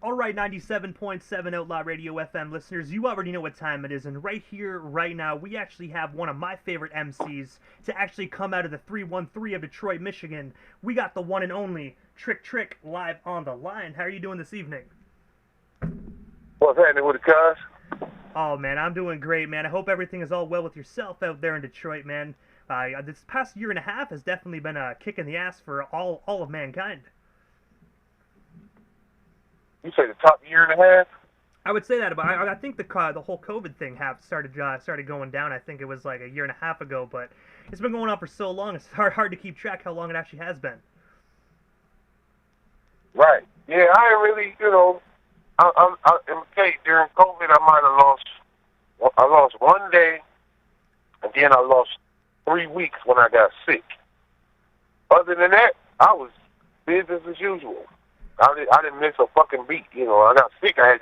All right, 97.7 Outlaw Radio FM listeners, you already know what time it is, and right here, right now, we actually have one of my favorite MCs to actually come out of the 313 of Detroit, Michigan. We got the one and only Trick Trick live on the line. How are you doing this evening? What's happening with the cuz? Oh, man, I'm doing great, man. I hope everything is all well with yourself out there in Detroit, man. This past year and a half has definitely been a kick in the ass for all of mankind. You say the top year and a half? I would say that, but I think the whole COVID thing started going down. I think it was like a year and a half ago, but it's been going on for so long. It's hard to keep track how long it actually has been. Right. Yeah, I ain't really, I'm okay. During COVID, I might have I lost one day, and then I lost 3 weeks when I got sick. Other than that, I was business as usual. I didn't miss a fucking beat. I got sick. I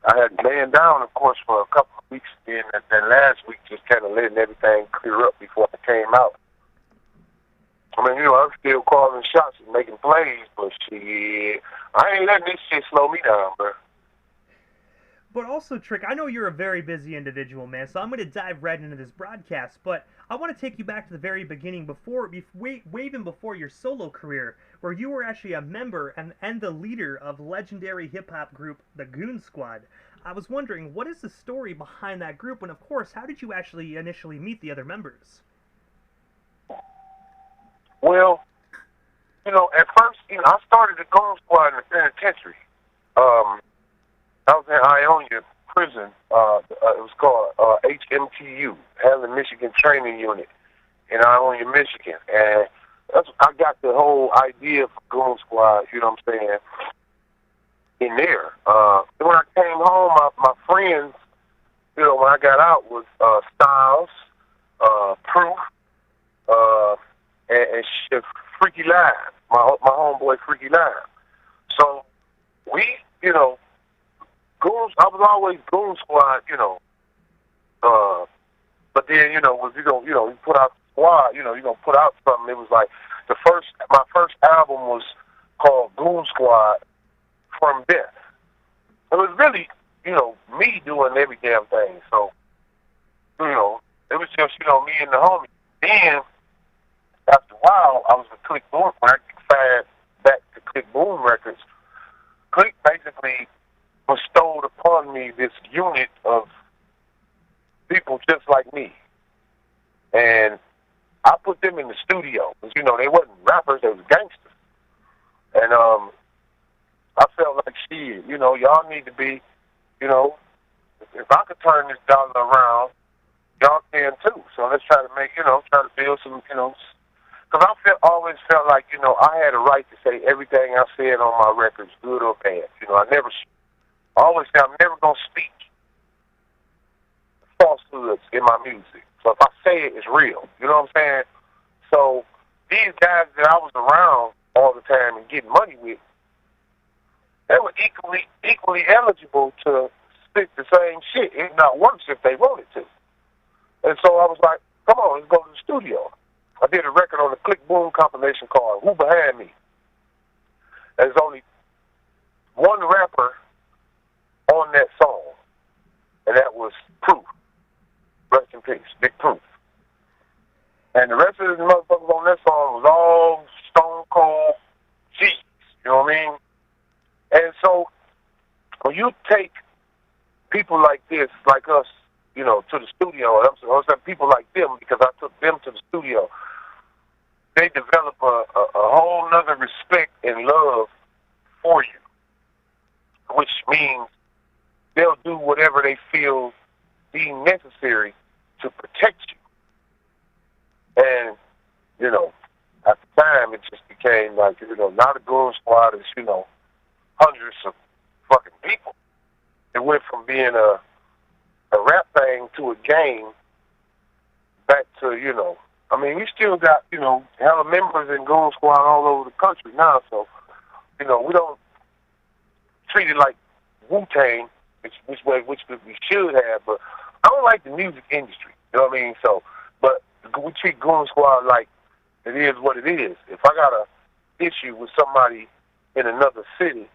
had laying down, of course, for a couple of weeks. Then that last week, just kind of letting everything clear up before I came out. I mean, I'm still calling shots and making plays, but shit, I ain't letting this shit slow me down, bro. But also, Trick, I know you're a very busy individual, man, so I'm going to dive right into this broadcast, but I want to take you back to the very beginning, even before your solo career, where you were actually a member and the leader of legendary hip-hop group, the Goon Squad. I was wondering, what is the story behind that group, and of course, how did you actually initially meet the other members? Well, at first, I started the Goon Squad in the penitentiary. I was in Ionia prison. It was called HMTU, Hammond Michigan Training Unit in Ionia, Michigan. And I got the whole idea for Goon Squad, you know what I'm saying, in there. When I came home, my friends, when I got out was Styles, Proof, and Freaky Live, my homeboy Freaky Live. So we, Goons, I was always Goon Squad, but then, when you put out the squad, you're gonna put out something. It was like my first album was called Goon Squad from Death. It was really, me doing every damn thing. So, it was just, me and the homie. Then, after a while, I was with Click Boom. When I fired back to Click Boom Records, Click basically bestowed upon me this unit of people just like me. And I put them in the studio. Because, they wasn't rappers, they was gangsters. And I felt like, shit, y'all need to be, if I could turn this dollar around, y'all can too. So let's try to try to build some, because always felt like, I had a right to say everything I said on my records, good or bad. I always say I'm never going to speak falsehoods in my music. So if I say it, it's real. You know what I'm saying? So these guys that I was around all the time and getting money with, they were equally eligible to spit the same shit, if not worse, if they wanted to. And so I was like, come on, let's go to the studio. I did a record on the Click Boom compilation called Who Behind Me. There's only one rapper on that song, and that was Proof. Rest in peace, Big Proof. And the rest of the motherfuckers on that song was all stone cold G's, you know what I mean? And so when you take people like this, like us, to the studio, and I'm saying people like them because I took them to the studio, they develop a whole nother respect and love for you, which means they'll do whatever they feel deemed necessary to protect you. And, at the time, it just became like, now the Goon Squad is, hundreds of fucking people. It went from being a rap thing to a game back to, we still got, hella members in Goon Squad all over the country now, so, we don't treat it like Wu-Tang, which we should have, but I don't like the music industry, you know what I mean? So, but we treat Goon Squad like it is what it is. If I got a issue with somebody in another city,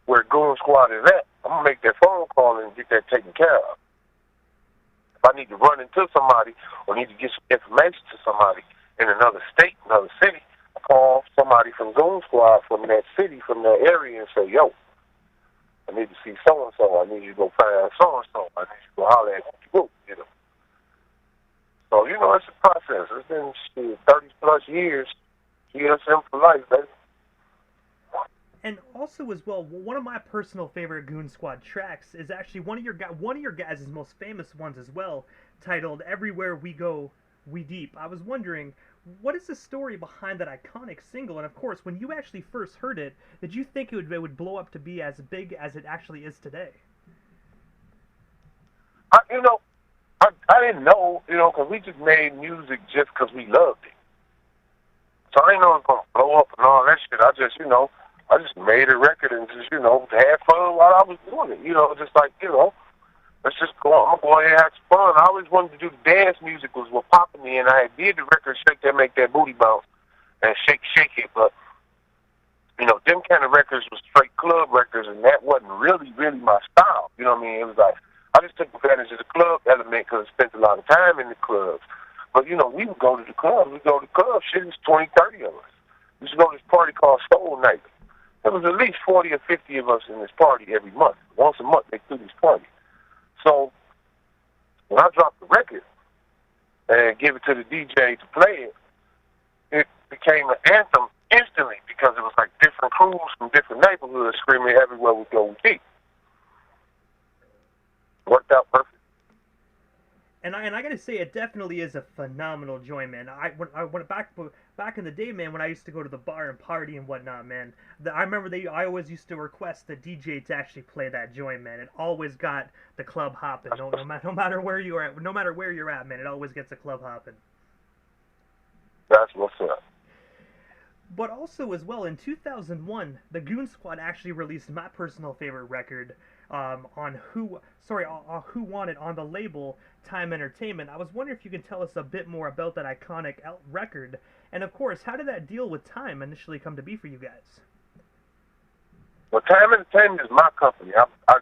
where Goon Squad is at, I'm going to make that phone call and get that taken care of. If I need to run into somebody or need to get some information to somebody in another state, another city, I call somebody from Goon Squad from that city, from that area, and say, yo, I need to see so-and-so. I need you to go find so-and-so. I need you to go holler at you, you know. So, you know, it's a process. It's been 30-plus years. GSM for life, baby. And also, as well, one of my personal favorite Goon Squad tracks is actually one of your guys' most famous ones as well, titled "Everywhere We Go, We Deep." I was wondering, what is the story behind that iconic single? And of course, when you actually first heard it, did you think it would blow up to be as big as it actually is today? I didn't know, because we just made music just because we loved it. So I didn't know it was going to blow up and all that shit. I just made a record and just, had fun while I was doing it. Just like, let's just go on. I'm going to go ahead and have some fun. I always wanted to do dance music was what popping me, and I did the record Shake That Make That Booty Bounce and Shake It, but, them kind of records was straight club records, and that wasn't really, really my style. You know what I mean? It was like, I just took advantage of the club element because I spent a lot of time in the clubs. But, we would go to the clubs. We'd go to the clubs. Shit, it's 20, 30 of us. We used to go to this party called Soul Night. There was at least 40 or 50 of us in this party every month. Once a month, they threw this party. So when I dropped the record and gave it to the DJ to play it, it became an anthem instantly because it was like different crews from different neighborhoods screaming "Everywhere We Go, We Deep." Worked out perfect. And I gotta say, it definitely is a phenomenal joint, man. I went back in the day, man, when I used to go to the bar and party and whatnot, man. I remember I always used to request the DJ to actually play that joint, man. It always got the club hopping. No matter where you're at, man. It always gets the club hopping. That's what's up. But also, as well, in 2001, the Goon Squad actually released my personal favorite record on Who Want It on the label Time Entertainment. I was wondering if you could tell us a bit more about that iconic record, and of course, how did that deal with Time initially come to be for you guys? Well, Time Entertainment is my company. I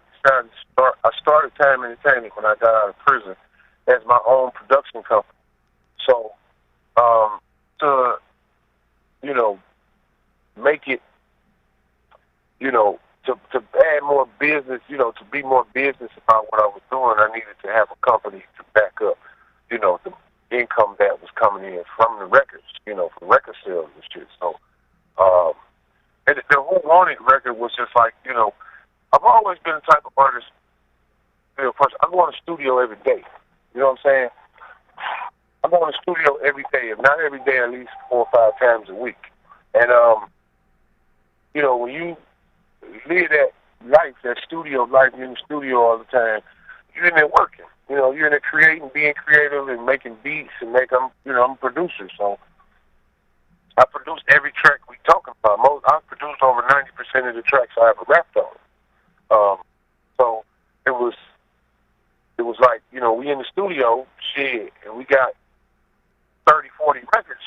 started Time Entertainment when I got out of prison as my own production company. So, to make it, to add more business, to be more business about what I was doing, I needed to have a company to back up, the income that was coming in from the records, from record sales and shit. So, and the Who Wanted record was just like, I've always been the type of artist, person. I go in the studio every day. You know what I'm saying? I go in the studio every day, if not every day, at least 4 or 5 times a week. And, when you live that life, that studio life, you're in the studio all the time, you're in there working. You're in there creating, being creative and making beats and I'm a producer. So I produce every track we talking about. I produced over 90% of the tracks I ever rapped on. So it was like, we in the studio, shit, and we got 30, 40 records.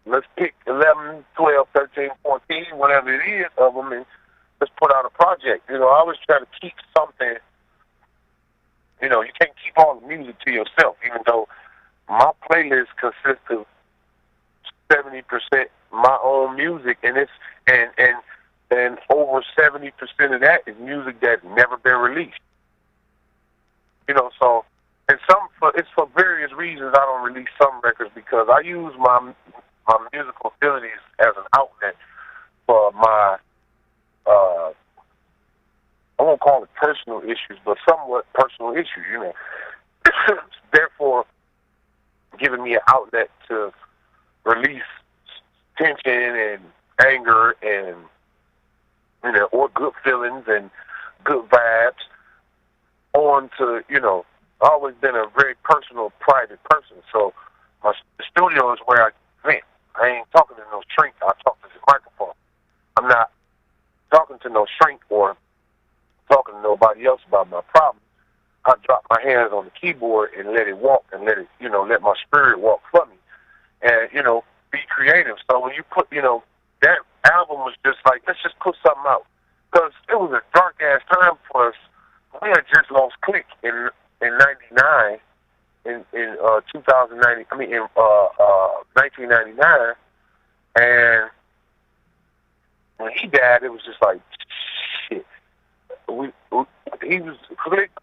Let's pick 11, 12, 13, 14, whatever it is of them, and let's put out a project. I always try to keep something. You can't keep all the music to yourself, even though my playlist consists of 70% my own music, and and over 70% of that is music that's never been released. So it's for various reasons I don't release some records because I use my musical abilities as an outlet for my I won't call it personal issues, but somewhat personal issues, Therefore, giving me an outlet to release tension and anger and, or good feelings and good vibes onto, I've always been a very personal, private person. So the studio is where I vent. I ain't talking to no shrink. I talk to this microphone. I'm not talking to no shrink or talking to nobody else about my problem. I drop my hands on the keyboard and let it walk and let it, let my spirit walk for me and, be creative. So when you put, that album was just like, let's just put something out. because it was a dark ass time for us. We had just lost Click in '99, in 2090. I mean in 1999, and when he died, it was just like shit. Click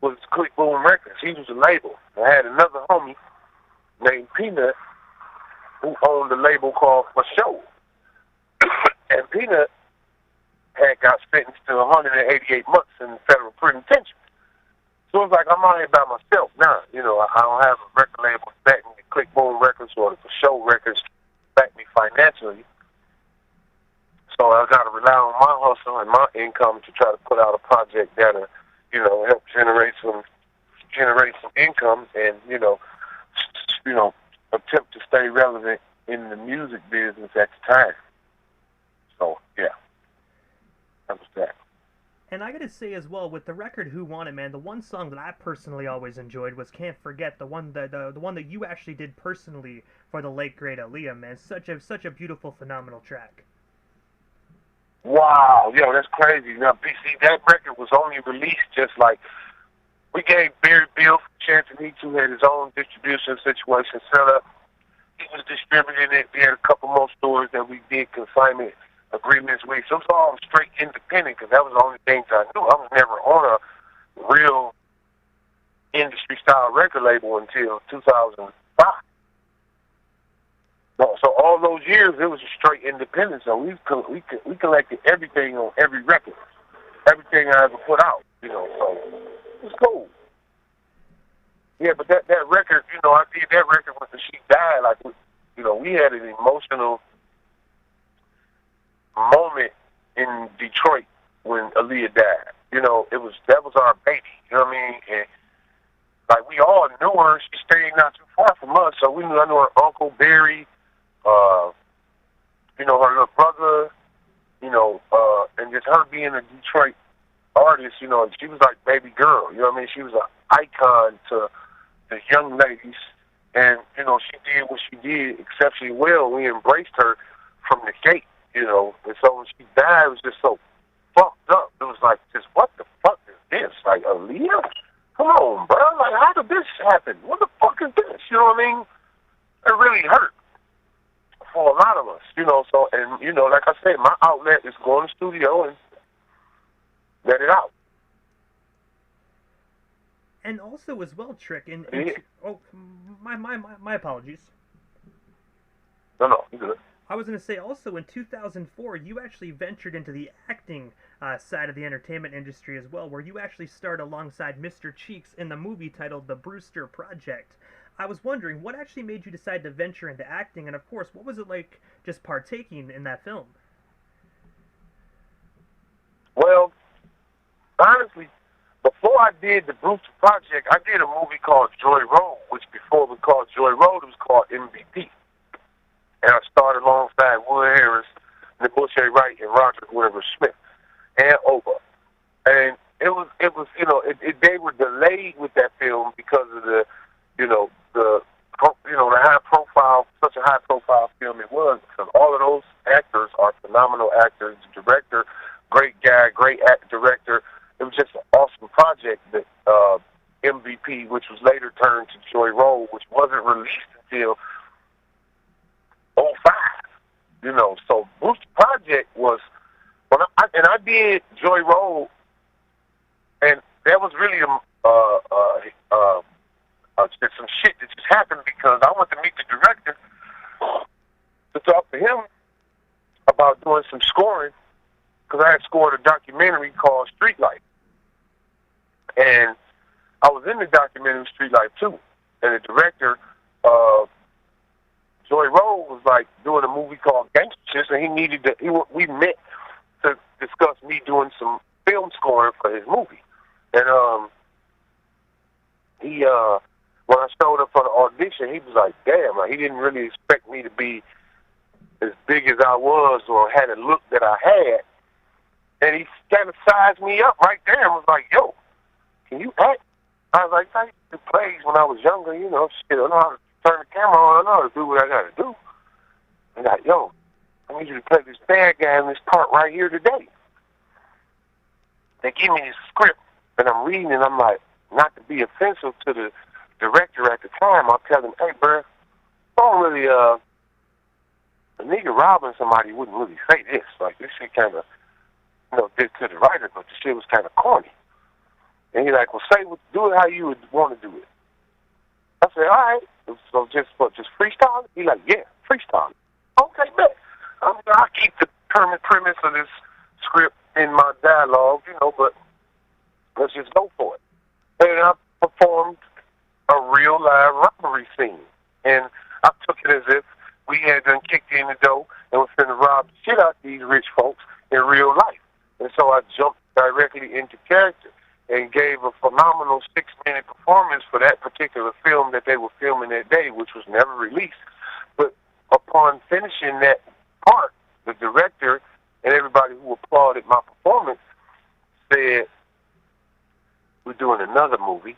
was Click Boom Records. He was a label. I had another homie named Peanut who owned a label called For Show, and Peanut had got sentenced to 188 months in federal penitentiary. So it's like I'm out here by myself now. You know, I don't have a record label back me, Click Boom Records or the For Show Records back me financially. So I got to rely on my hustle and my income to try to put out a project that'll, you know, help generate some income and, you know, attempt to stay relevant in the music business at the time. So yeah, that was that. And I gotta say as well, with the record "Who Want It," man, the one song that I personally always enjoyed was "Can't Forget," the one that you actually did personally for the late great Aaliyah, man. Such a beautiful, phenomenal track. Wow, yo, that's crazy. Now, BC, that record was only released just like we gave Barry Bill a chance, and he too had his own distribution situation set up. He was distributing it. We had a couple more stores that we did consignment agreements with. So it was all straight independent because that was the only things I knew. I was never on a real industry-style record label until 2005. So all those years, it was a straight independent. So we collected everything on every record, everything I ever put out. You know, so it was cool. Yeah, but that record, you know, I did that record when she died. Like, you know, we had an emotional moment in Detroit when Aaliyah died. You know, that was our baby. You know what I mean? And like we all knew her. She stayed not too far from us, so I knew her uncle Barry. You know, her little brother, you know, and just her being a Detroit artist, you know, she was like baby girl, you know what I mean? She was an icon to the young ladies, and, you know, she did what she did exceptionally well. We embraced her from the gate, you know, and so when she died, it was just so fucked up. It was like, just what the fuck is this? Like, Aaliyah? Come on, bro. Like, how did this happen? What the fuck is this? You know what I mean? It really hurt for a lot of us, you know. So, and you know, like I said, my outlet is go in the studio and let it out. And also as well, Trick. Yeah. Oh, my apologies. No, you good. I was going to say also in 2004, you actually ventured into the acting side of the entertainment industry as well, where you actually starred alongside Mr. Cheeks in the movie titled The Brewster Project. I was wondering, what actually made you decide to venture into acting, and of course, what was it like just partaking in that film? Well, honestly, before I did the Brewster Project, I did a movie called Joy Road, which before it was called Joy Road, it was called MVP. And I started alongside Wood Harris, Nebuchadnezzar Wright, and Roger Wilbur Smith, and Oba. And it was, you know, they were delayed with that film because of the, the such a high profile film it was, because all of those actors are phenomenal actors. The director, great guy, great director. It was just an awesome project that MVP, which was later turned to Joy Road, which wasn't released until '05. You know, so Brewster Project was when I did Joy Road, and that was really some shit that just happened because I went to meet the director to talk to him about doing some scoring, because I had scored a documentary called Street Life. And I was in the documentary Street Life too. And the director, Joy Road, was like doing a movie called Gangsters, and we met to discuss me doing some film scoring for his movie. And when I showed up for the audition, he was like, damn, like, he didn't really expect me to be as big as I was or had a look that I had. And he kind of sized me up right there and was like, yo, can you act? I was like, I used to do plays when I was younger, you know, shit, I know how to turn the camera on, I know how to do what I got to do. And like, yo, I need you to play this bad guy in this part right here today. they give me this script, and I'm reading, and I'm like, not to be offensive to the director at the time, I'll tell him, hey, bro, don't really, a nigga robbing somebody wouldn't really say this. Like, this shit kind of, did to the writer, but the shit was kind of corny. And he's like, well, do it how you would want to do it. I said, all right. So just freestyle? He's like, yeah, freestyle. Okay, bet. I'll keep the premise of this script in my dialogue, but let's just go for it. And I performed a real live robbery scene. And I took it as if we had done kicked in the door and was finna rob the shit out of these rich folks in real life. And so I jumped directly into character and gave a phenomenal 6-minute performance for that particular film that they were filming that day, which was never released. But upon finishing that part, the director and everybody who applauded my performance said, we're doing another movie,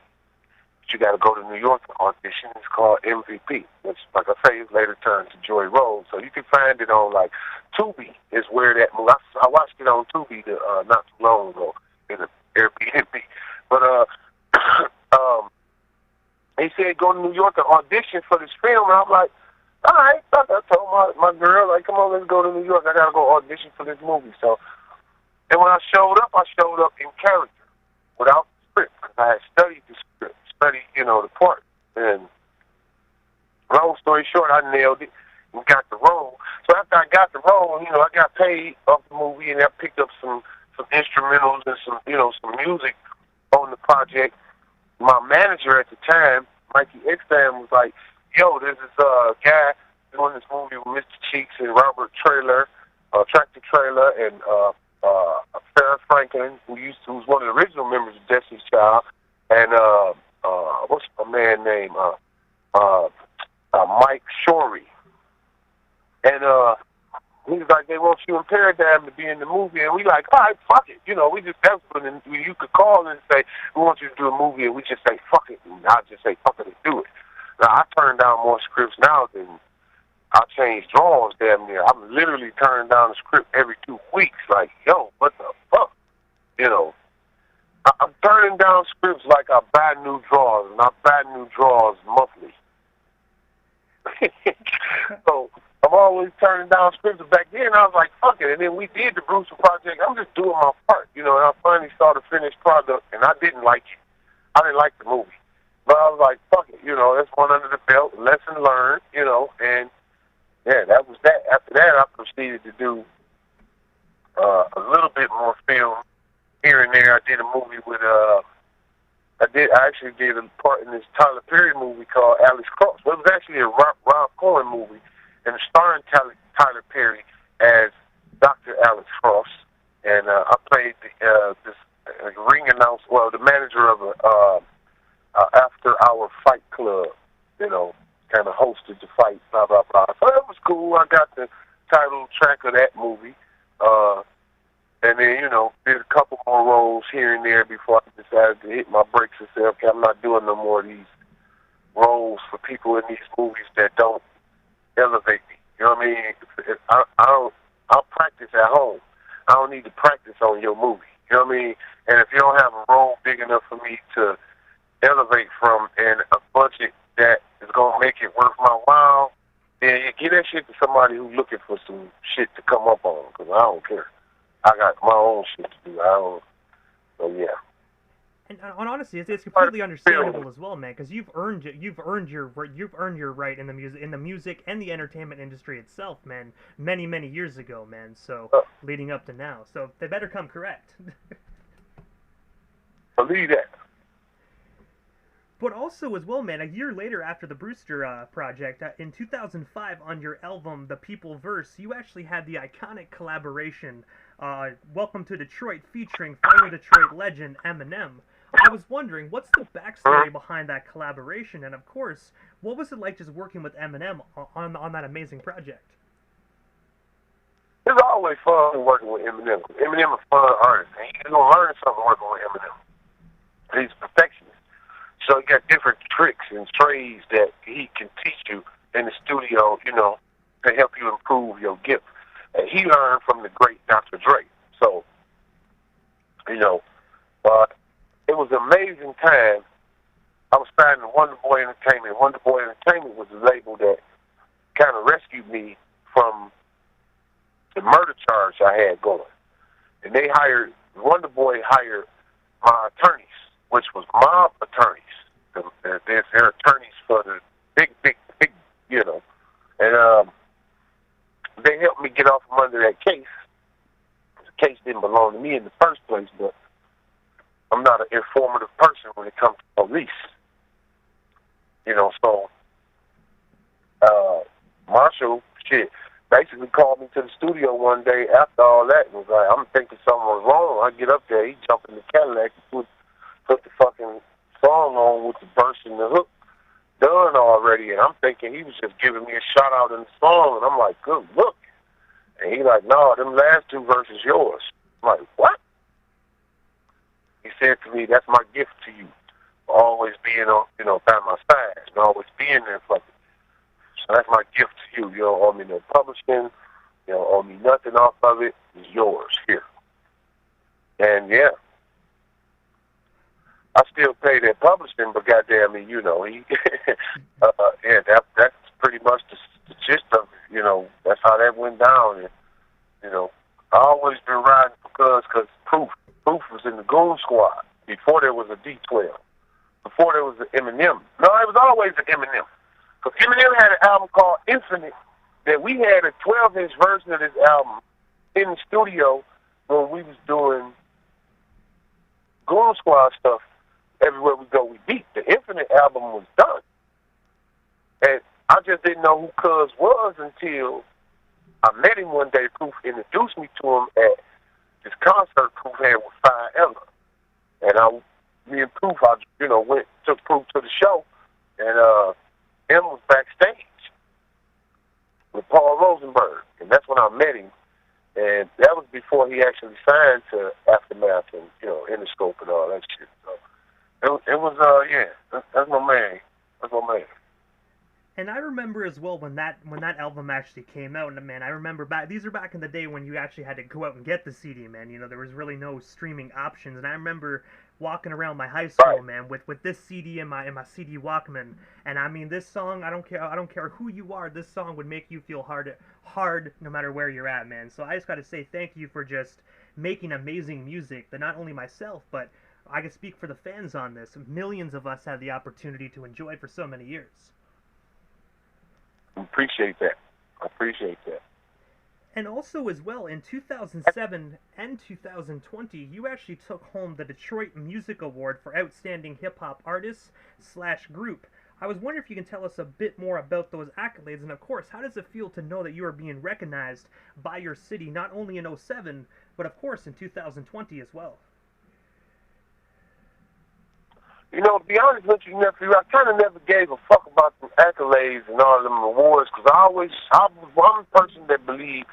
but you got to go to New York to audition. It's called MVP, which, like I say, later turned to Joy Road. So you can find it on, like, Tubi is where that movie, I watched it on Tubi not too long ago in an Airbnb. But he said go to New York to audition for this film, and I'm like, all right. I told my girl, like, come on, let's go to New York. I got to go audition for this movie. So, and when I showed up in character without the script, because I had studied the script, the part. And long story short, I nailed it and got the role. So after I got the role, I got paid off the movie, and I picked up some instrumentals and some music on the project. My manager at the time, Mikey Eckstein, was like, yo, there's this guy doing this movie with Mr. Cheeks and Robert Trailer, Tractor Trailer, and Farrah Franklin, who's one of the original members of Destiny's Child, and what's my man name? Mike Shorey. And he was like, they want you in Paradigm to be in the movie, and we like, all right, fuck it. We just desperate, and you could call and say, we want you to do a movie, and we just say, fuck it, and I'll just say, fuck it, and do it. Now, I turn down more scripts now than I change drawings damn near. I'm literally turning down a script every 2 weeks, like, yo, what the fuck? I'm turning down scripts like I buy new drawers, and I buy new drawers monthly. So I'm always turning down scripts. Back then, I was like, fuck it. And then we did the Brewster Project. I'm just doing my part, and I finally saw the finished product, and I didn't like it. I didn't like the movie. But I was like, fuck it, that's one under the belt, lesson learned, and yeah, that was that. After that, I proceeded to do a little bit more film here and there. I did a movie with, I actually did a part in this Tyler Perry movie called Alex Cross. Well, it was actually a Rob Cohen movie, and starring Tyler Perry as Dr. Alex Cross, and I played this ring announcer, the manager of a after-hour fight club, kind of hosted the fight, blah, blah, blah. So that was cool. I got the title track of that movie. And then, did a couple more roles here and there before I decided to hit my brakes and say, okay, I'm not doing no more of these roles for people in these movies that don't elevate me. You know what I mean? I'll practice at home. I don't need to practice on your movie. You know what I mean? And if you don't have a role big enough for me to elevate from and a budget that is going to make it worth my while, then you give that shit to somebody who's looking for some shit to come up on, because I don't care. I got my own shit to do. So yeah. And honestly, it's completely understandable as well, man, because you've earned your right in the music and the entertainment industry itself, man, many years ago, man. So leading up to now, so they better come correct. Believe that. But also as well, man, a year later after the Brewster project, in 2005 on your album The People Verse, you actually had the iconic collaboration, Welcome to Detroit, featuring fellow Detroit legend Eminem. I was wondering, what's the backstory behind that collaboration? And of course, what was it like just working with Eminem on that amazing project? It's always fun working with Eminem. Eminem is a fun artist, and you're going to learn something working with Eminem. He's a perfectionist. So he got different tricks and trades that he can teach you in the studio, to help you improve your gift. And he learned from the great Dr. Dre. So, was an amazing time. I was signed to Wonder Boy Entertainment. Wonder Boy Entertainment was a label that kind of rescued me from the murder charge I had going. And Wonder Boy hired my attorneys, which was mob attorneys. They're attorneys for the big, and they helped me get off from under that case. The case didn't belong to me in the first place, but I'm not an informative person when it comes to police. So Marshall, basically called me to the studio one day after all that and was like, I'm thinking something was wrong. I get up there, he jumped in the Cadillac and put the fucking song on with the verse and the hook done already, and I'm thinking he was just giving me a shout out in the song, and I'm like, good look. And he like, no, them last two verses yours. I'm like, what? He said to me, that's my gift to you. Always being on, by my side and always being there for me. So that's my gift to you. You don't owe me no publishing. You don't owe me nothing off of it. It's yours here. And yeah, I still pay that publishing, but goddamn me, he, yeah, that's pretty much the gist of it. That's how that went down. And I always been riding because Proof was in the Goon squad before there was a D12. Before there was an Eminem. No, it was always an Eminem. Because Eminem had an album called Infinite that we had a 12-inch version of this album in the studio when we was doing Goon Squad stuff. Everywhere we go, we beat. The Infinite album was done. And I just didn't know who Cuz was until I met him one day. Proof introduced me to him at this concert Proof had with Fire Ella. And me and Proof, took Proof to the show, and M was backstage with Paul Rosenberg, and that's when I met him. And that was before he actually signed to Aftermath and Interscope and all that shit. So it was that's my man. That's my man. And I remember as well when that album actually came out, and man, I remember these are back in the day when you actually had to go out and get the CD, man. There was really no streaming options, and I remember walking around my high school, right, man, with this CD in my CD Walkman, and I mean this song, I don't care who you are, this song would make you feel hard no matter where you're at, man. So I just got to say thank you for just making amazing music that not only myself, but I can speak for the fans on this. Millions of us had the opportunity to enjoy it for so many years. I appreciate that. And also as well, in 2007 and 2020, you actually took home the Detroit Music Award for Outstanding Hip-Hop Artist/Group. I was wondering if you can tell us a bit more about those accolades, and of course, how does it feel to know that you are being recognized by your city, not only in 2007, but of course in 2020 as well? To be honest with you, nephew, I kind of never gave a fuck about the accolades and all of them awards, because I'm a person that believes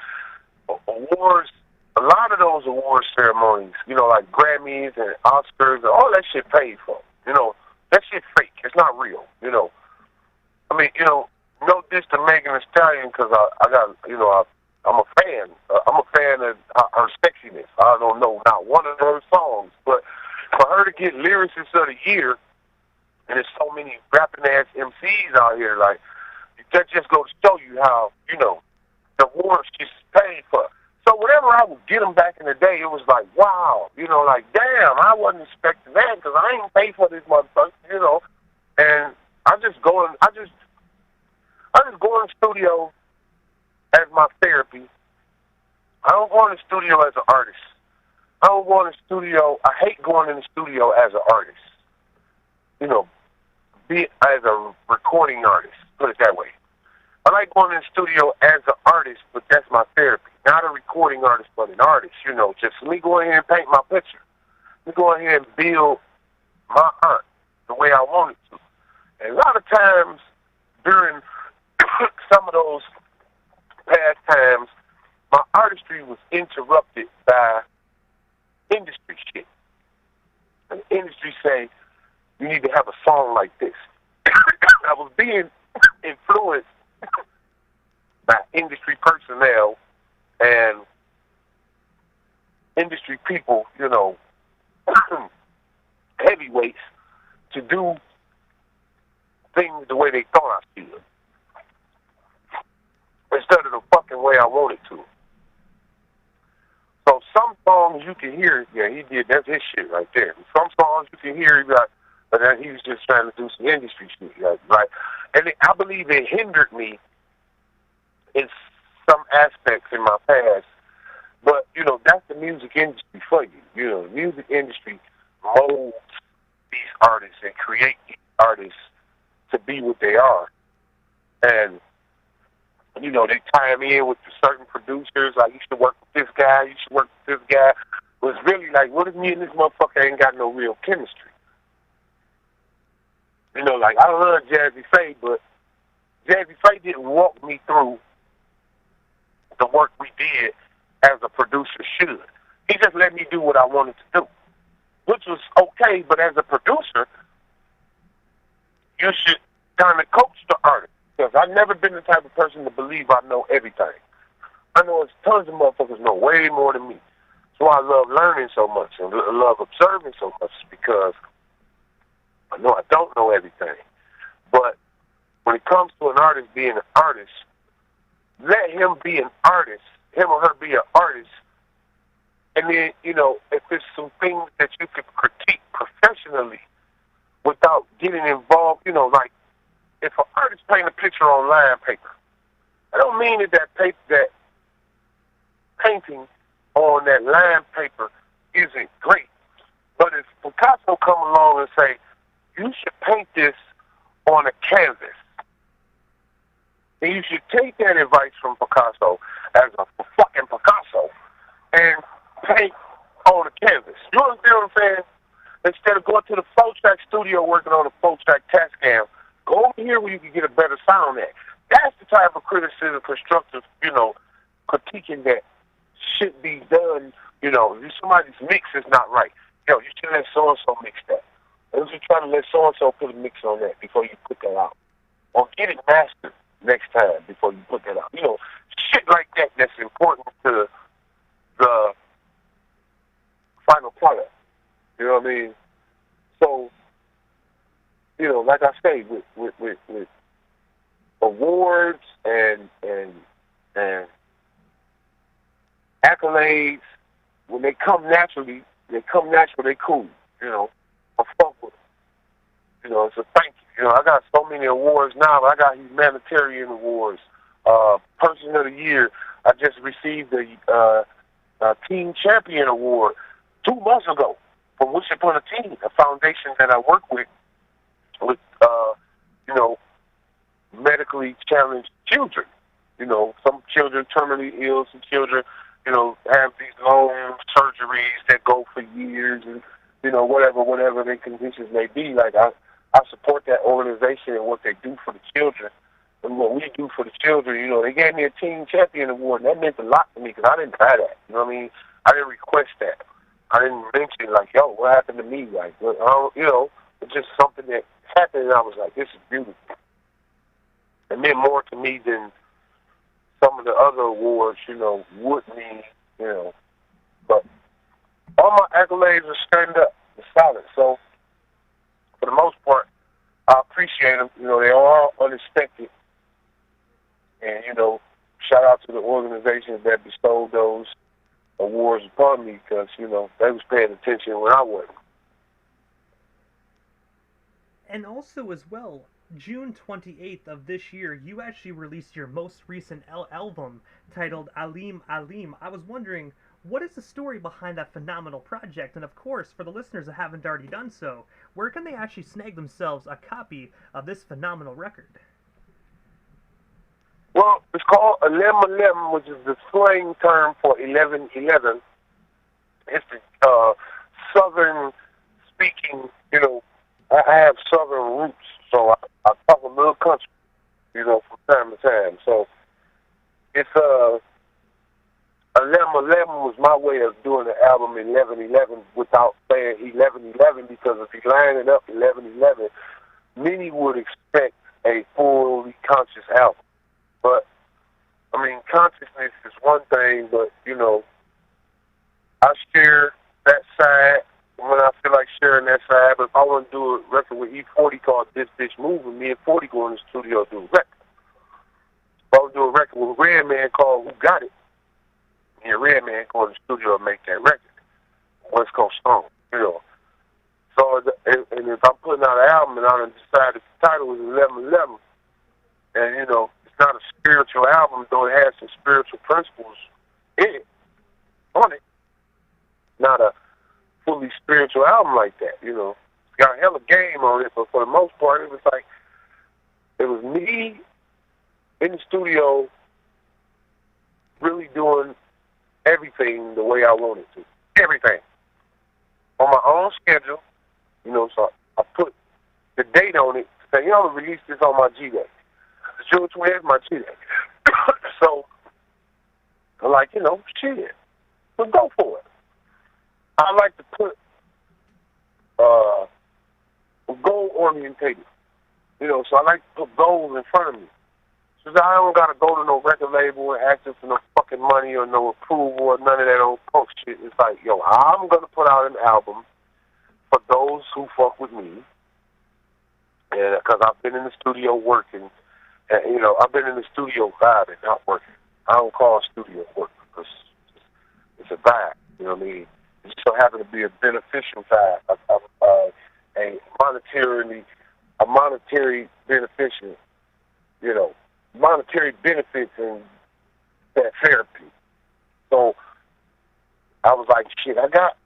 awards, a lot of those award ceremonies, like Grammys and Oscars, and all that shit paid for. That shit fake. It's not real. I mean, no diss to Megan Thee Stallion, because I got, I'm a fan. I'm a fan of her sexiness. I don't know not one of her songs, but for her to get Lyricist of the Year, and there's so many rapping ass MCs out here, like, that just goes to show you how, the awards she's paid for. So whenever I would get them back in the day, it was like, wow, like, damn, I wasn't expecting that, because I ain't paid for this motherfucker, and I just go in the studio as my therapy. I don't go in the studio as an artist. I don't go in the studio. I hate going in the studio as an artist. Be as a recording artist. Put it that way. I like going in the studio as an artist, but that's my therapy. Not a recording artist, but an artist. Just let me go in here and paint my picture. Let me go in here and build my art the way I want it to. And a lot of times during some of those past times, my artistry was interrupted by industry shit. And the industry say, you need to have a song like this. I was being influenced by industry personnel and industry people, heavyweights to do things the way they thought I should, instead of the fucking way I wanted to. So some songs you can hear, yeah, he did, that's his shit right there. Some songs you can hear, but then he was just trying to do some industry shit, right? And I believe it hindered me in some aspects in my past. But, that's the music industry for you. The music industry molds these artists and create these artists to be what they are. And, they tie me in with certain producers. I used to work with this guy, It was really like, what if me and this motherfucker ain't got no real chemistry? Like, I love Jazzy Faye, but Jazzy Faye didn't walk me through the work we did as a producer should. He just let me do what I wanted to do, which was okay, but as a producer, you should kind of coach the artist. Because I've never been the type of person to believe I know everything. I know there's tons of motherfuckers know way more than me. That's why I love learning so much and I love observing so much, because I know I don't know everything. But when it comes to an artist being an artist, let him be an artist, him or her be an artist, and then, if there's some things that you can critique professionally without getting involved, like, if an artist paint a picture on line paper, I don't mean that painting on that line paper isn't great. But if Picasso come along and say, you should paint this on a canvas, and you should take that advice from Picasso as a fucking Picasso and paint on a canvas. You understand what I'm saying? Instead of going to the 4-track studio working on a 4-track Tascam, go over here where you can get a better sound at. That's the type of criticism, constructive, critiquing that should be done. If somebody's mix is not right, you should let so-and-so mix that. And you try to let so-and-so put a mix on that before you put that out. Or get it mastered next time before you put that out. Shit like that that's important to the final product. You know what I mean? So, like I say, with awards and accolades, when they come naturally, they cool. I fuck with them. It's a thank you. I got so many awards now. I got humanitarian awards, Person of the Year. I just received the Team Champion Award 2 months ago from Wish Upon a Team, a foundation that I work with medically challenged children. Some children terminally ill, some children, have these long surgeries that go for years, and whatever their conditions may be. Like I support that organization and what they do for the children, and what we do for the children. They gave me a Team Champion Award, and that meant a lot to me because I didn't buy that. You know what I mean? I didn't request that. I didn't mention like, yo, what happened to me? Like, it's just something that happened, and I was like, this is beautiful. It meant more to me than some of the other awards, would mean, But all my accolades are straightened up and solid. So, for the most part, I appreciate them. They're all unexpected. And, shout out to the organizations that bestowed those awards upon me because, they was paying attention when I wasn't. And also as well, June 28th of this year, you actually released your most recent album titled Alim Alim. I was wondering, what is the story behind that phenomenal project? And of course, for the listeners that haven't already done so, where can they actually snag themselves a copy of this phenomenal record? Well, it's called Alim Alim, which is the slang term for 1111. It's the southern speaking, I have southern roots, so I talk a little country, from time to time. So it's Alim Alim was my way of doing the album 1111 without saying 1111, because if you line it up 1111, many would expect a fully conscious album. But consciousness is one thing, but I share that side when I feel like sharing that side, but if I want to do a record with E40 called This Bitch Moving, me and 40 go in the studio and do a record. If I want to do a record with Redman called Who Got It, me and Redman go in the studio and make that record. West Coast Stone, you know. So, and if I'm putting out an album and I decided the title was 1111, and, you know, it's not a spiritual album, though it has some spiritual principles in it, on it. Not a fully spiritual album like that, you know. It's got a hell of game on it, but for the most part, it was me in the studio really doing everything the way I wanted to. Everything. On my own schedule, you know, so I put the date on it, say, you know, I'm going to release this on my G-Day. June 20th, my G-Day. So, I'm like, you know, shit, but go for it. I like to put goal orientated, you know, so I like to put goals in front of me. So I don't got to go to no record label and ask them for no fucking money or no approval or none of that old punk shit. It's like, yo, I'm going to put out an album for those who fuck with me, and because I've been in the studio working, and, you know, I've been in the studio vibing, not working. I don't call studio work because it's a vibe, you know what I mean? It just so happens to be a beneficial vibe, a monetary beneficial, you know, monetary benefits in that therapy. So I was like, shit, I got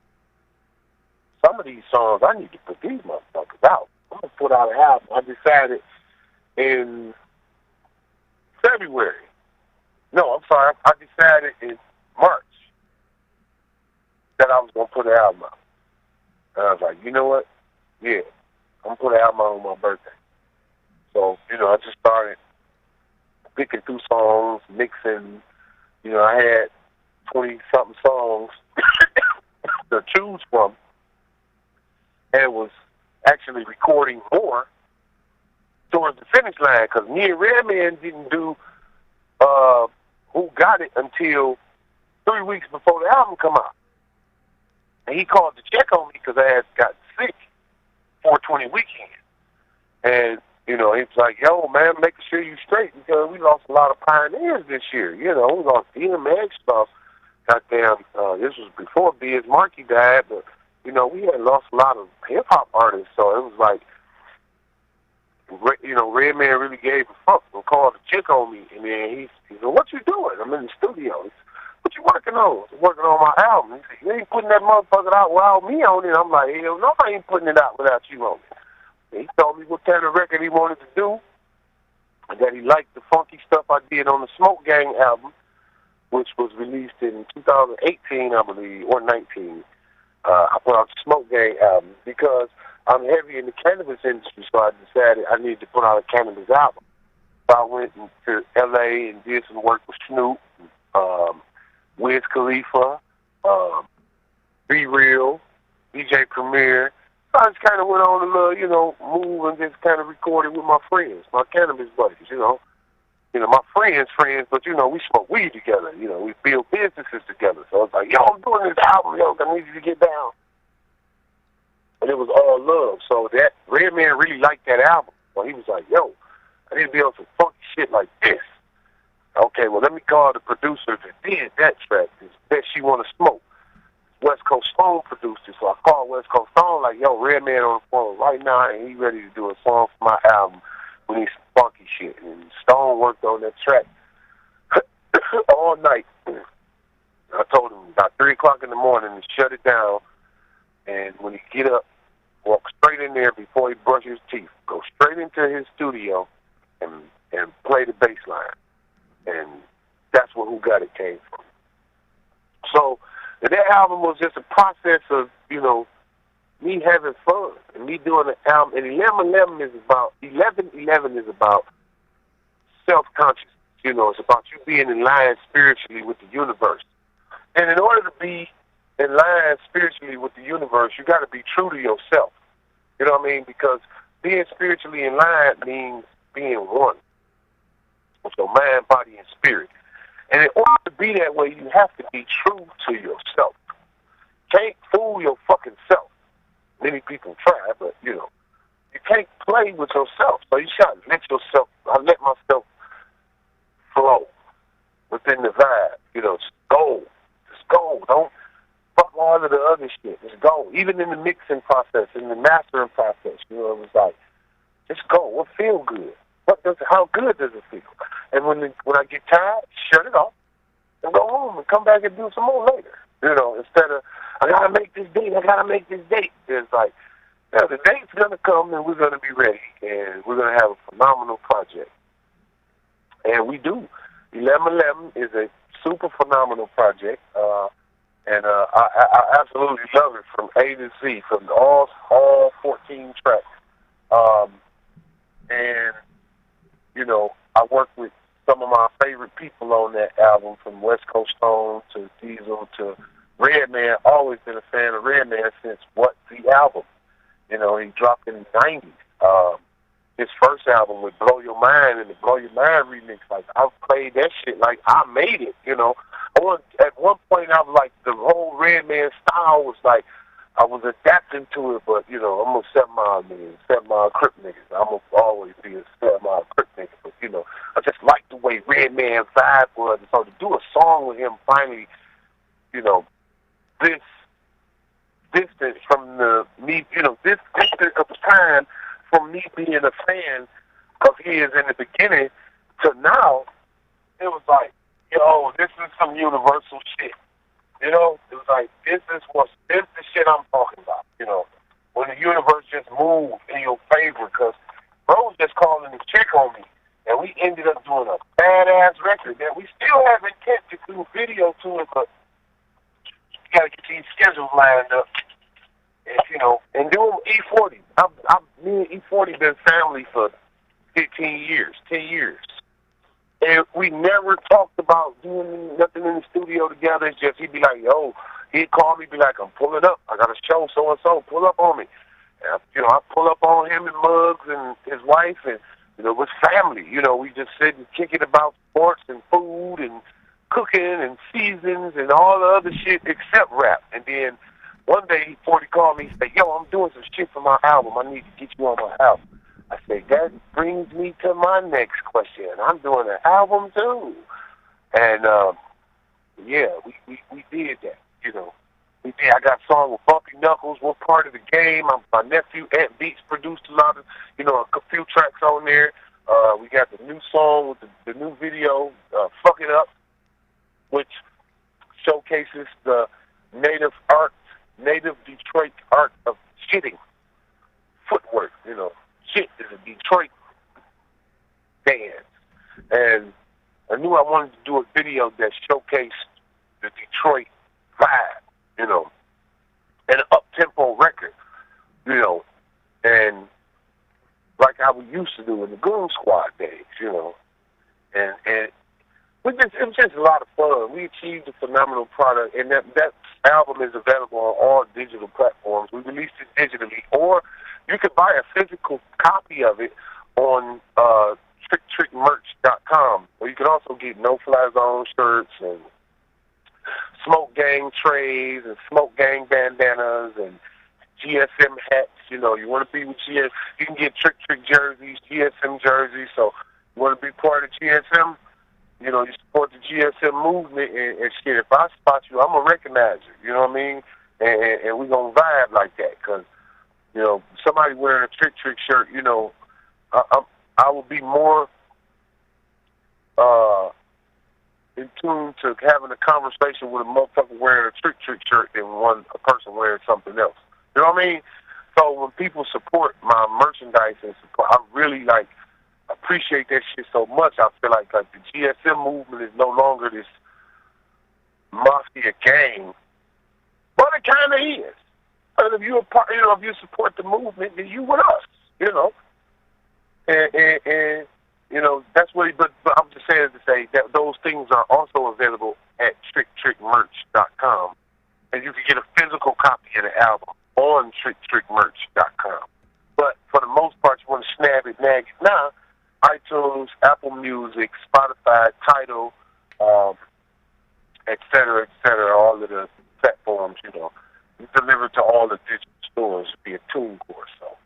some of these songs, I need to put these motherfuckers out. I'm going to put out an album. I decided in February. No, I'm sorry. I decided in March that I was going to put an album out. And I was like, you know what? Yeah, I'm going to put an album out on my birthday. So, you know, I just started picking through songs, mixing. You know, I had 20-something songs to choose from, and was actually recording more towards the finish line, because me and Redman didn't do Who Got It until 3 weeks before the album come out. And he called to check on me because I had got sick 420 weekend. And, you know, he was like, yo, man, making sure you straight, because we lost a lot of pioneers this year. You know, we lost DMX stuff. Goddamn, this was before Biz Markie died, but, you know, we had lost a lot of hip-hop artists, so it was like, you know, Redman really gave a fuck and called to check on me. And then he said, what you doing? I'm in the studio. He said, what you working on? I'm working on my album. He said, you ain't putting that motherfucker out without me on it. I'm like, hell no, I ain't putting it out without you on it. And he told me what kind of record he wanted to do, and that he liked the funky stuff I did on the Smoke Gang album, which was released in 2018, I believe, or 19. I put out the Smoke Gang album because I'm heavy in the cannabis industry, so I decided I needed to put out a cannabis album. So I went to L.A. and did some work with Snoop, Wiz Khalifa, Be Real, DJ Premier. So I just kind of went on a little, you know, move and just kind of recorded with my friends, my cannabis buddies, you know. You know, my friends, but, you know, we smoke weed together. You know, we build businesses together. So it's like, yo, I'm doing this album, yo, I need you to get down. And it was all love. So that Redman really liked that album. So he was like, yo, I need to be on some funky shit like this. Okay, well, let me call the producer that did that track. Bet She Wanna Smoke. West Coast Stone produced it. So I called West Coast Stone, like, yo, Redman on the phone right now, and he ready to do a song for my album. We need some funky shit. And Stone worked on that track all night. I told him about 3 o'clock in the morning to shut it down. And when he get up, walk straight in there before he brushes his teeth. Go straight into his studio and play the bass line. And that's where Who Got It came from. So that album was just a process of, you know, me having fun and me doing the album. And 1111 is about self-consciousness. You know, it's about you being in line spiritually with the universe. And in order to be in line spiritually with the universe, you got to be true to yourself. You know what I mean? Because being spiritually in line means being one. So mind, body, and spirit. And in order to be that way, you have to be true to yourself. Can't fool your fucking self. Many people try, but you know, you can't play with yourself. So you gotta let yourself. I let myself flow within the vibe. You know, just go, just go. Don't fuck all of the other shit. Just go. Even in the mixing process, in the mastering process, you know, it was like, just go. What feel good? How good does it feel? And when I get tired, shut it off and go home and come back and do some more later. You know, instead of I gotta make this date. It's like, yeah, the date's gonna come and we're gonna be ready and we're gonna have a phenomenal project. And we do. 1111 is a super phenomenal project. And I absolutely love it from A to Z, from all 14 tracks. And, you know, I work with some of my favorite people on that album, from West Coast Stone to Diesel to Redman. Always been a fan of Redman since What the Album. You know, he dropped in the 90s. His first album with Blow Your Mind, and the Blow Your Mind remix, like, I played that shit like I made it, you know. At one point, I was like, the whole Redman style was like, I was adapting to it, but, you know, I'm a 7 Mile nigga, 7 Mile Crip nigga. I'm going to always be a 7 Mile Crip nigga, but, you know, I just like the way Redman's vibe was. And so to do a song with him finally, you know, this distance from me, you know, this distance of time from me being a fan of his in the beginning to now, it was like, yo, this is some universal shit. You know, it was like, this is the shit I'm talking about, you know, when the universe just moved in your favor, because bro was just calling the chick on me, and we ended up doing a badass record that we still have intent to do video to it, but we got to get these schedules lined up, and, you know, and doing E40. Me and E40 been family for 15 years, 10 years. And we never talked about doing nothing in the studio together. It's just, he'd be like, yo, he'd call me, be like, I'm pulling up. I got a show, so-and-so, pull up on me. And, you know, I pull up on him and Muggs and his wife, and, you know, with family. You know, we just sit and kick it about sports and food and cooking and seasons and all the other shit except rap. And then one day, 40 called me and said, yo, I'm doing some shit for my album. I need to get you on my album. I say, that brings me to my next question. I'm doing an album too. And, yeah, we did that, you know. We did. I got a song with Bumpy Knuckles, What Part of the Game. My nephew, Ant Beats, produced a lot of, you know, a few tracks on there. We got the new song with the new video, Fuck It Up, which showcases the native Detroit art of shitting, footwork, you know. Shit is a Detroit dance. And I knew I wanted to do a video that showcased the Detroit vibe, you know, and an up-tempo record, you know, and like how we used to do in the Goon Squad days, you know. And it was just a lot of fun. We achieved a phenomenal product, and that album is available on all digital platforms. We released it digitally, or you can buy a physical copy of it on TrickTrickMerch.com, or you can also get No Fly Zone shirts and Smoke Gang trays and Smoke Gang bandanas and GSM hats. You know, you want to be with GSM, you can get Trick jerseys, GSM jerseys. So you want to be part of GSM, you know, you support the GSM movement and shit. If I spot you, I'm going to recognize you, you know what I mean? And we're going to vibe like that, because, you know, somebody wearing a Trick shirt, you know, I will be more in tune to having a conversation with a motherfucker wearing a Trick shirt than a person wearing something else. You know what I mean? So when people support my merchandise and support, I really, like, appreciate that shit so much. I feel like the GSM movement is no longer this mafia gang, but it kind of is. And if you're if you support the movement, then you with us, you know. And you know, that's what. But I'm just saying to say that those things are also available at TrickTrickMerch.com, and you can get a physical copy of the album on TrickTrickMerch.com. But for the most part, you want to snag it now. iTunes, Apple Music, Spotify, Tidal, et cetera, all of the platforms, you know. It's delivered to all the digital stores, be it at TuneCore. So.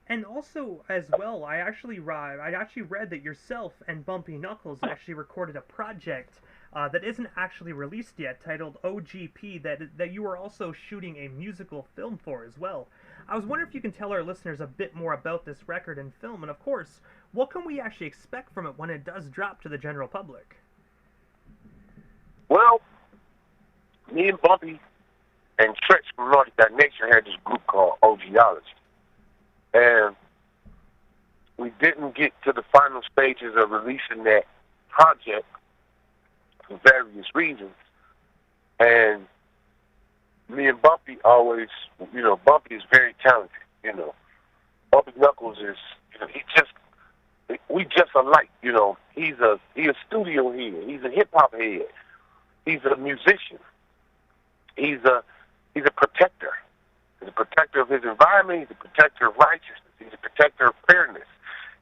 And also, as well, I actually read that yourself and Bumpy Knuckles actually recorded a project that isn't actually released yet, titled OGP, that you are also shooting a musical film for as well. I was wondering if you can tell our listeners a bit more about this record and film, and of course, what can we actually expect from it when it does drop to the general public? Well, me and Bumpy and Tretch from Naughty Dot Nature had this group called OGology. And we didn't get to the final stages of releasing that project for various reasons. And me and Bumpy always, Bumpy is very talented, Bumpy Knuckles is, we just alike, He's a studio head. He's a hip-hop head. He's a musician. He's a protector. He's a protector of his environment. He's a protector of righteousness. He's a protector of fairness.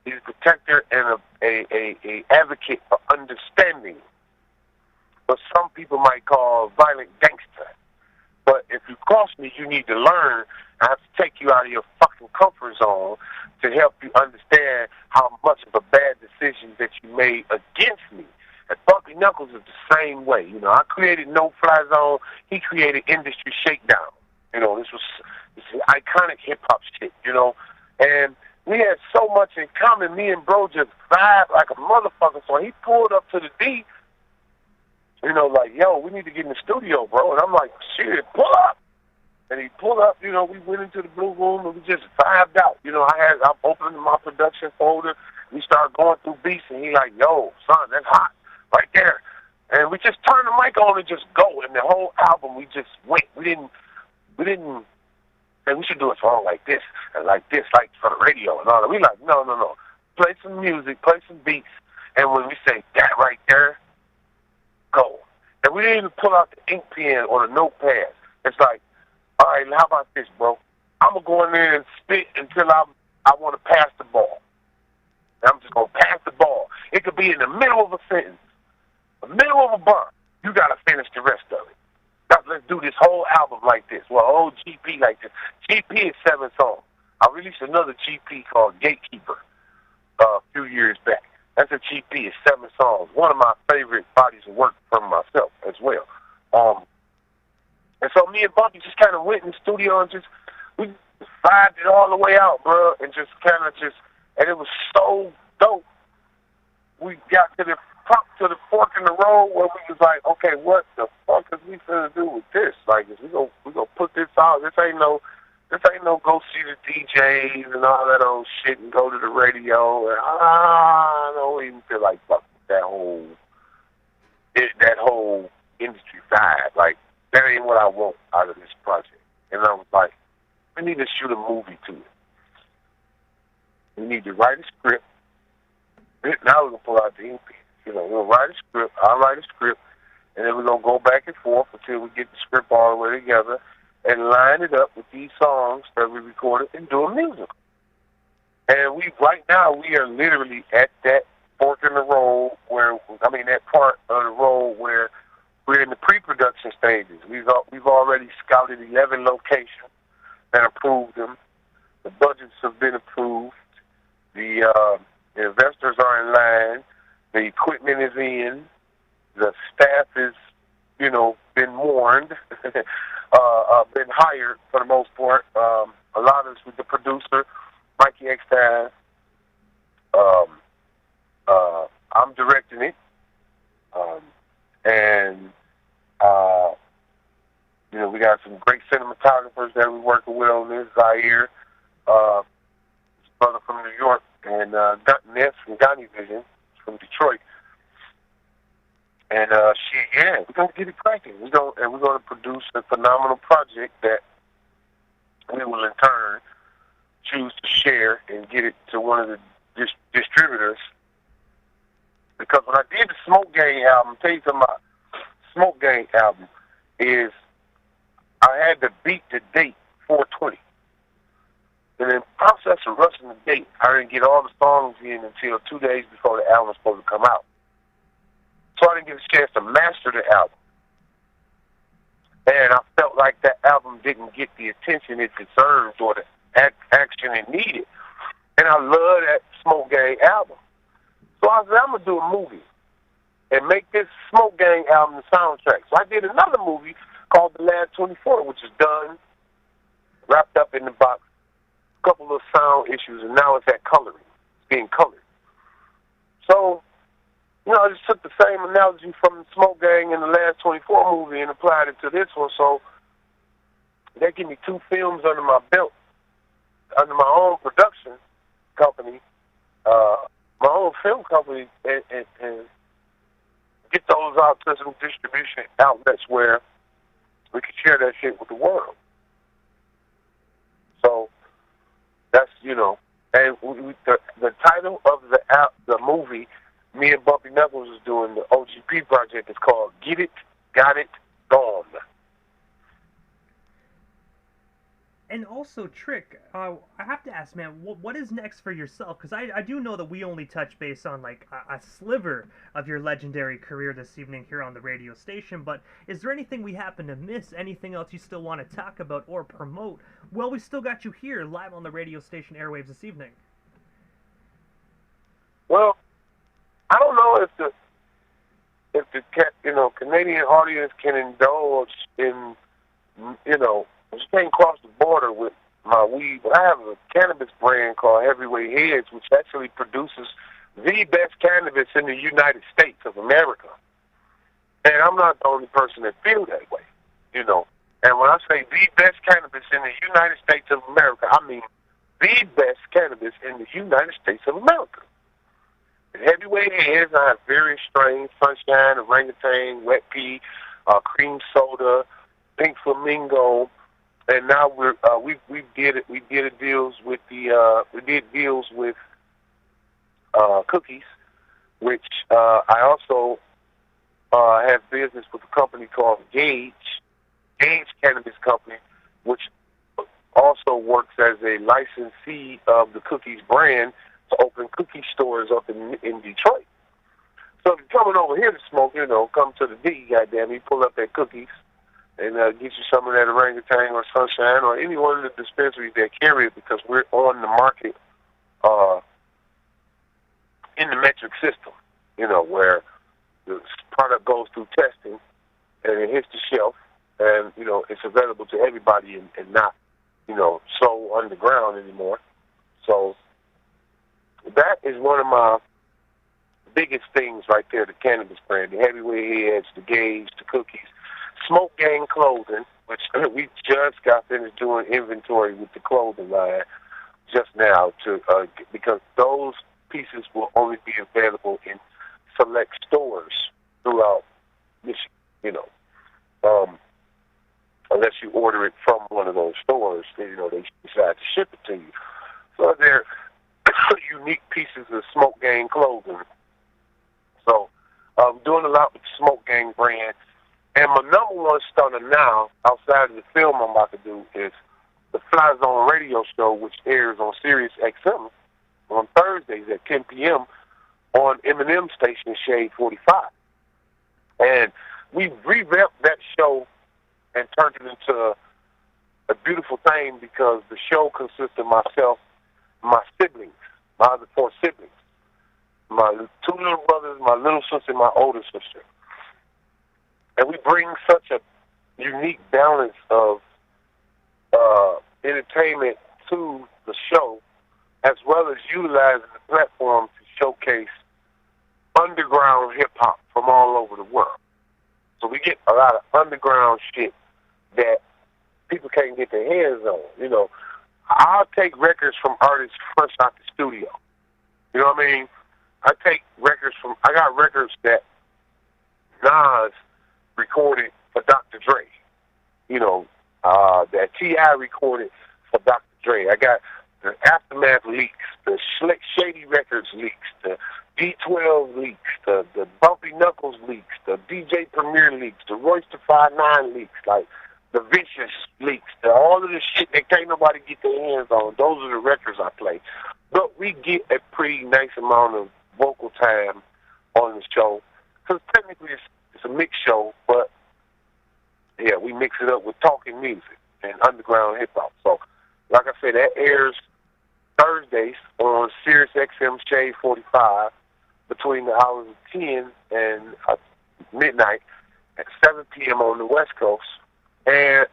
He's a protector and a advocate for understanding. What some people might call violent gangster. But if you cross me, you need to learn. I have to take you out of your fucking comfort zone to help you understand how much of a bad decision that you made against me. And Bumpy Knuckles is the same way. I created No Fly Zone. He created Industry Shakedown. This is iconic hip-hop shit, And we had so much in common. Me and bro just vibe like a motherfucker. So he pulled up to the D, like, yo, we need to get in the studio, bro. And I'm like, shit, pull up. And he pulled up, we went into the Blue Room and we just vibed out. I'm opening my production folder. We started going through beats and he like, yo, son, that's hot right there. And we just turned the mic on and just go. And the whole album, we just went. We didn't, and we should do a song like this, like for the radio and all that. We like, no. Play some music, play some beats, and when we say that right there, go. And we didn't even pull out the ink pen or the notepad. It's like, all right, how about this, bro? I'm going to go in there and spit until I want to pass the ball. And I'm just going to pass the ball. It could be in the middle of a sentence, the middle of a bar. You got to finish the rest of it. Let's do this whole album like this. Well, whole GP like this. GP is 7 songs. I released another GP called Gatekeeper a few years back. That's a GP. It's 7 songs. One of my favorite bodies of work from myself as well. And so me and Bumpy just kind of went in the studio and we vibed it all the way out, bro, and and it was so dope. We got to the fork in the road where we was like, okay, what the fuck is we finna do with this? Like, we gonna put this out. This ain't no go see the DJs and all that old shit and go to the radio. And I don't even feel like fuck that whole industry vibe. Like, that ain't what I want out of this project. And I was like, we need to shoot a movie to it. We need to write a script. Now we're gonna pull out the ink pen. We'll write a script, I'll write a script, and then we're going to go back and forth until we get the script all the way together and line it up with these songs that we recorded and do a musical. And right now we are literally at that fork in the road that part of the road where we're in the pre-production stages. We've already scouted 11 locations and approved them. The budgets have been approved. The investors are in line. The equipment is in. The staff is, been warned, been hired for the most part. A lot of us with the producer, Mikey Eckstein. I'm directing it. We got some great cinematographers that we're working with on this. Zaire, brother from New York, and Ness from Ghani Vision from Detroit. And we're gonna get it cracking. We're gonna produce a phenomenal project that we will in turn choose to share and get it to one of the distributors. Because when I did the Smoke Gang album, I'll tell you something about Smoke Gang album is I had to beat the date 420. And in the process of rushing the date, I didn't get all the songs in until 2 days before the album was supposed to come out. So I didn't get a chance to master the album. And I felt like that album album didn't get the attention it deserved or the action it needed. And I love that Smoke Gang album. So I said, I'm going to do a movie and make this Smoke Gang album the soundtrack. So I did another movie called The Last 24, which is done, wrapped up in the box, a couple of sound issues, and now it's at coloring. It's being colored. So, I just took the same analogy from the Smoke Gang and The Last 24 movie and applied it to this one. So that gave me 2 films under my belt, under my own production company, my own film company, and get those out to some distribution outlets where we can share that shit with the world. So that's, and the title of the movie me and Bumpy Knuckles is doing, the OGP project, is called Get It, Got It, Gone. And also, Trick, I have to ask, man, what is next for yourself? Because I do know that we only touch base on, like, a sliver of your legendary career this evening here on the radio station, but is there anything we happen to miss? Anything else you still want to talk about or promote? Well, we still got you here live on the radio station airwaves this evening. Well, I don't know if the Canadian audience can indulge in, you can't cross the border with my weed, but I have a cannabis brand called Heavyweight Heads, which actually produces the best cannabis in the United States of America. And I'm not the only person that feels that way, And when I say the best cannabis in the United States of America, I mean the best cannabis in the United States of America. Heavyweight Heads, I have various strains: Sunshine, Orangutan, Wet Pea, Cream Soda, Pink Flamingo, and now we did deals with Cookies, which I also have business with a company called Gage Cannabis Company, which also works as a licensee of the Cookies brand to open cookie stores up in Detroit. So if you're coming over here to smoke, come to the D, goddamn, you pull up that Cookies and get you some of that Orangutan or Sunshine or any one of the dispensaries that carry it, because we're on the market in the metric system, where the product goes through testing and it hits the shelf, and, it's available to everybody and not, sold underground anymore. So that is one of my biggest things right there, the cannabis brand, the Heavyweight Heads, the Gauge, the Cookies. Smoke Gang Clothing, which we just got finished doing inventory with the clothing line just now, because those pieces will only be available in select stores throughout Michigan, unless you order it from one of those stores, they decide to ship it to you. So they're unique pieces of Smoke Gang clothing. So I'm doing a lot with the Smoke Gang brand. And my number one stunner now, outside of the film I'm about to do, is the Fly Zone radio show, which airs on Sirius XM on Thursdays at 10 p.m. on M&M station Shade 45. And we revamped that show and turned it into a beautiful thing, because the show consists of myself, my siblings, my other 4 siblings, my 2 little brothers, my little sister, and my older sister. And we bring such a unique balance of entertainment to the show, as well as utilizing the platform to showcase underground hip-hop from all over the world. So we get a lot of underground shit that people can't get their hands on. I'll take records from artists fresh out the studio. You know what I mean? I got records that Nas recorded for Dr. Dre. That T.I. recorded for Dr. Dre. I got the Aftermath leaks, the Shady Records leaks, the D12 leaks, the Bumpy Knuckles leaks, the DJ Premier leaks, the Royster 5'9" leaks, like the Vicious leaks, all of the shit that can't nobody get their hands on. Those are the records I play. But we get a pretty nice amount of vocal time on the show, because technically it's a mixed show, but yeah, we mix it up with talking music. and underground hip hop. So, like I said, that airs Thursdays on Sirius XM Shade 45 between the hours of 10 and midnight at 7 p.m. on the West Coast. And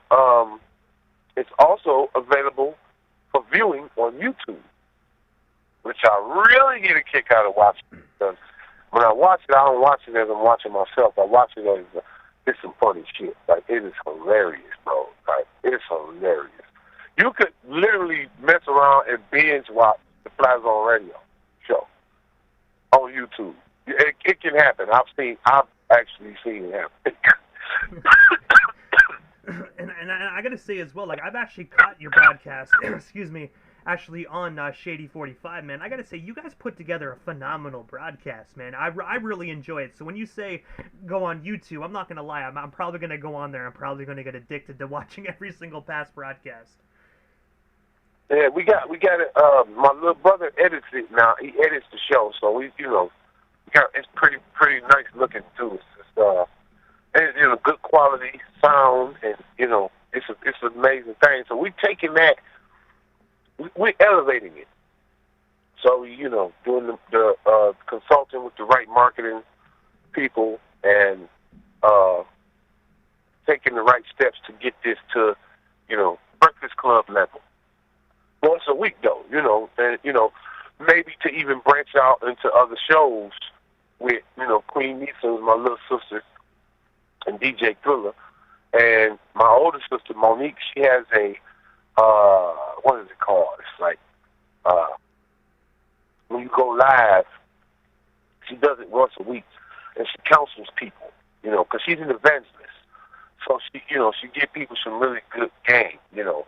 it's also available for viewing on YouTube, which I really get a kick out of watching. Because when I watch it, I don't watch it as I'm watching myself. I watch it as it's some funny shit. Like, it is hilarious, bro. Like, it's hilarious. You could literally mess around and binge watch the Fly Zone Radio show on YouTube. It can happen. I've actually seen it happen. And I gotta say as well, like, I've actually caught your broadcast, excuse me, actually on Shady 45, man. I gotta say, you guys put together a phenomenal broadcast, man. I really enjoy it. So when you say go on YouTube, I'm not gonna lie, I'm probably gonna go on there. I'm probably gonna get addicted to watching every single past broadcast. Yeah, we got it. My little brother edits it now. He edits the show, so it's pretty nice looking too. It's good quality sound, and it's an amazing thing. So we're taking that, we're elevating it. So doing the consulting with the right marketing people and taking the right steps to get this to Breakfast Club level. Once a week, though, and maybe to even branch out into other shows with Queen Nisa, my little sister, and DJ Thriller, and my older sister Monique. She has a what is it called? It's like when you go live, she does it once a week, and she counsels people, because she's an evangelist. So she give people some really good game, to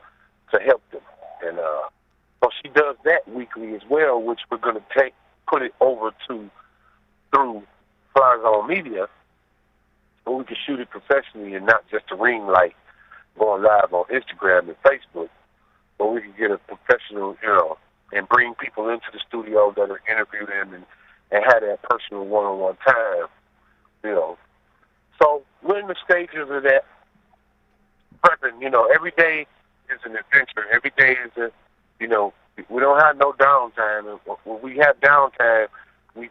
help them. And so she does that weekly as well, which we're going to put it over to through Fly Zone Media, where we can shoot it professionally and not just a ring light going live on Instagram and Facebook, but we can get a professional, and bring people into the studio that are interview them and have that personal one-on-one time, So we're in the stages of that prepping. Every day is an adventure. Every day is we don't have no downtime. And when we have downtime, we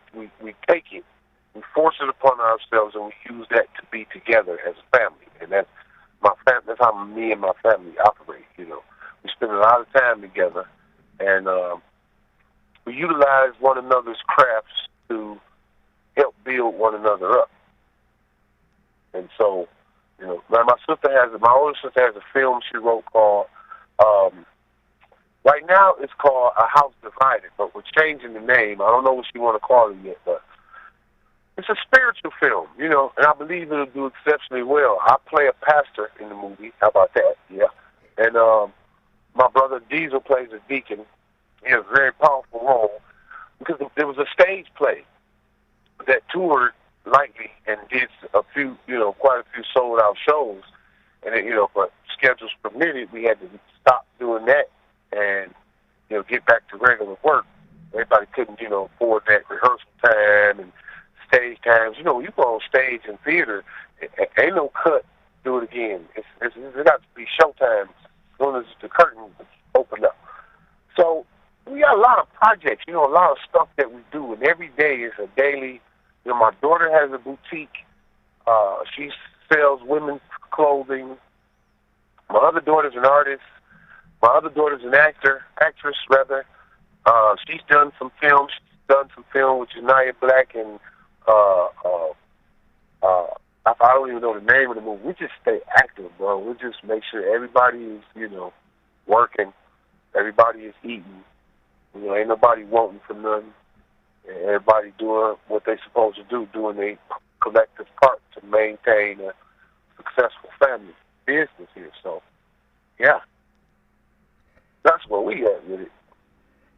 take it, we force it upon ourselves, and we use that to be together as a family. And that's that's how me and my family operate. We spend a lot of time together, and we utilize one another's crafts to help build one another up. And so, my older sister has a film she wrote called, right now it's called A House Divided, but we're changing the name. I don't know what she want to call it yet, but it's a spiritual film, and I believe it'll do exceptionally well. I play a pastor in the movie. How about that? Yeah. And my brother Diesel plays a deacon. He has a very powerful role because there was a stage play that toured lightly and did quite a few sold out shows. And but schedules permitted, we had to stop doing that and get back to regular work. Everybody couldn't afford that rehearsal time and stage times. When you go on stage in theater, ain't no cut. Do it again. It got to be showtime as soon as the curtain opened up. So we got a lot of projects. A lot of stuff that we do, and every day is a daily. My daughter has a boutique. She sells women's clothing. My other daughter's an artist. My other daughter's an actress rather. She's done some film. She's done some film with Janiyah Black and I don't even know the name of the movie. We just stay active, bro. We just make sure everybody is, working. Everybody is eating. Ain't nobody wanting for nothing. Everybody doing what they supposed to do, doing their collective part to maintain a successful family business here. So, yeah, that's where we at with it.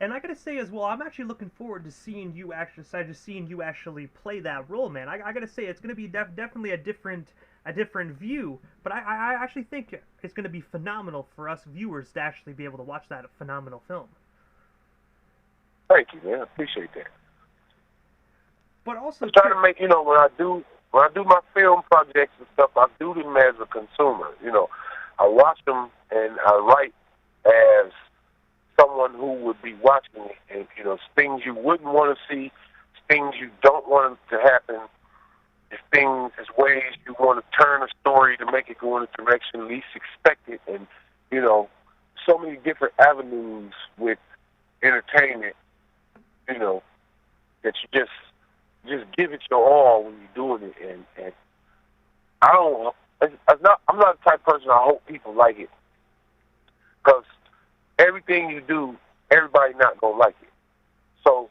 And I gotta say as well, I'm actually looking forward to seeing you actually play that role, man. I gotta say, it's gonna be definitely a different view, but I actually think it's gonna be phenomenal for us viewers to actually be able to watch that phenomenal film. Thank you, man. I appreciate that. But also, I'm trying to make when I do my film projects and stuff, I do them as a consumer. I watch them and I write as someone who would be watching it, and things you wouldn't want to see, things you don't want to happen, it's things, it's ways you want to turn a story to make it go in a direction least expected, and so many different avenues with entertainment, that you just give it your all when you're doing it, and I don't. I'm not the type of person I hope people like it, because everything you do, everybody not gonna like it. So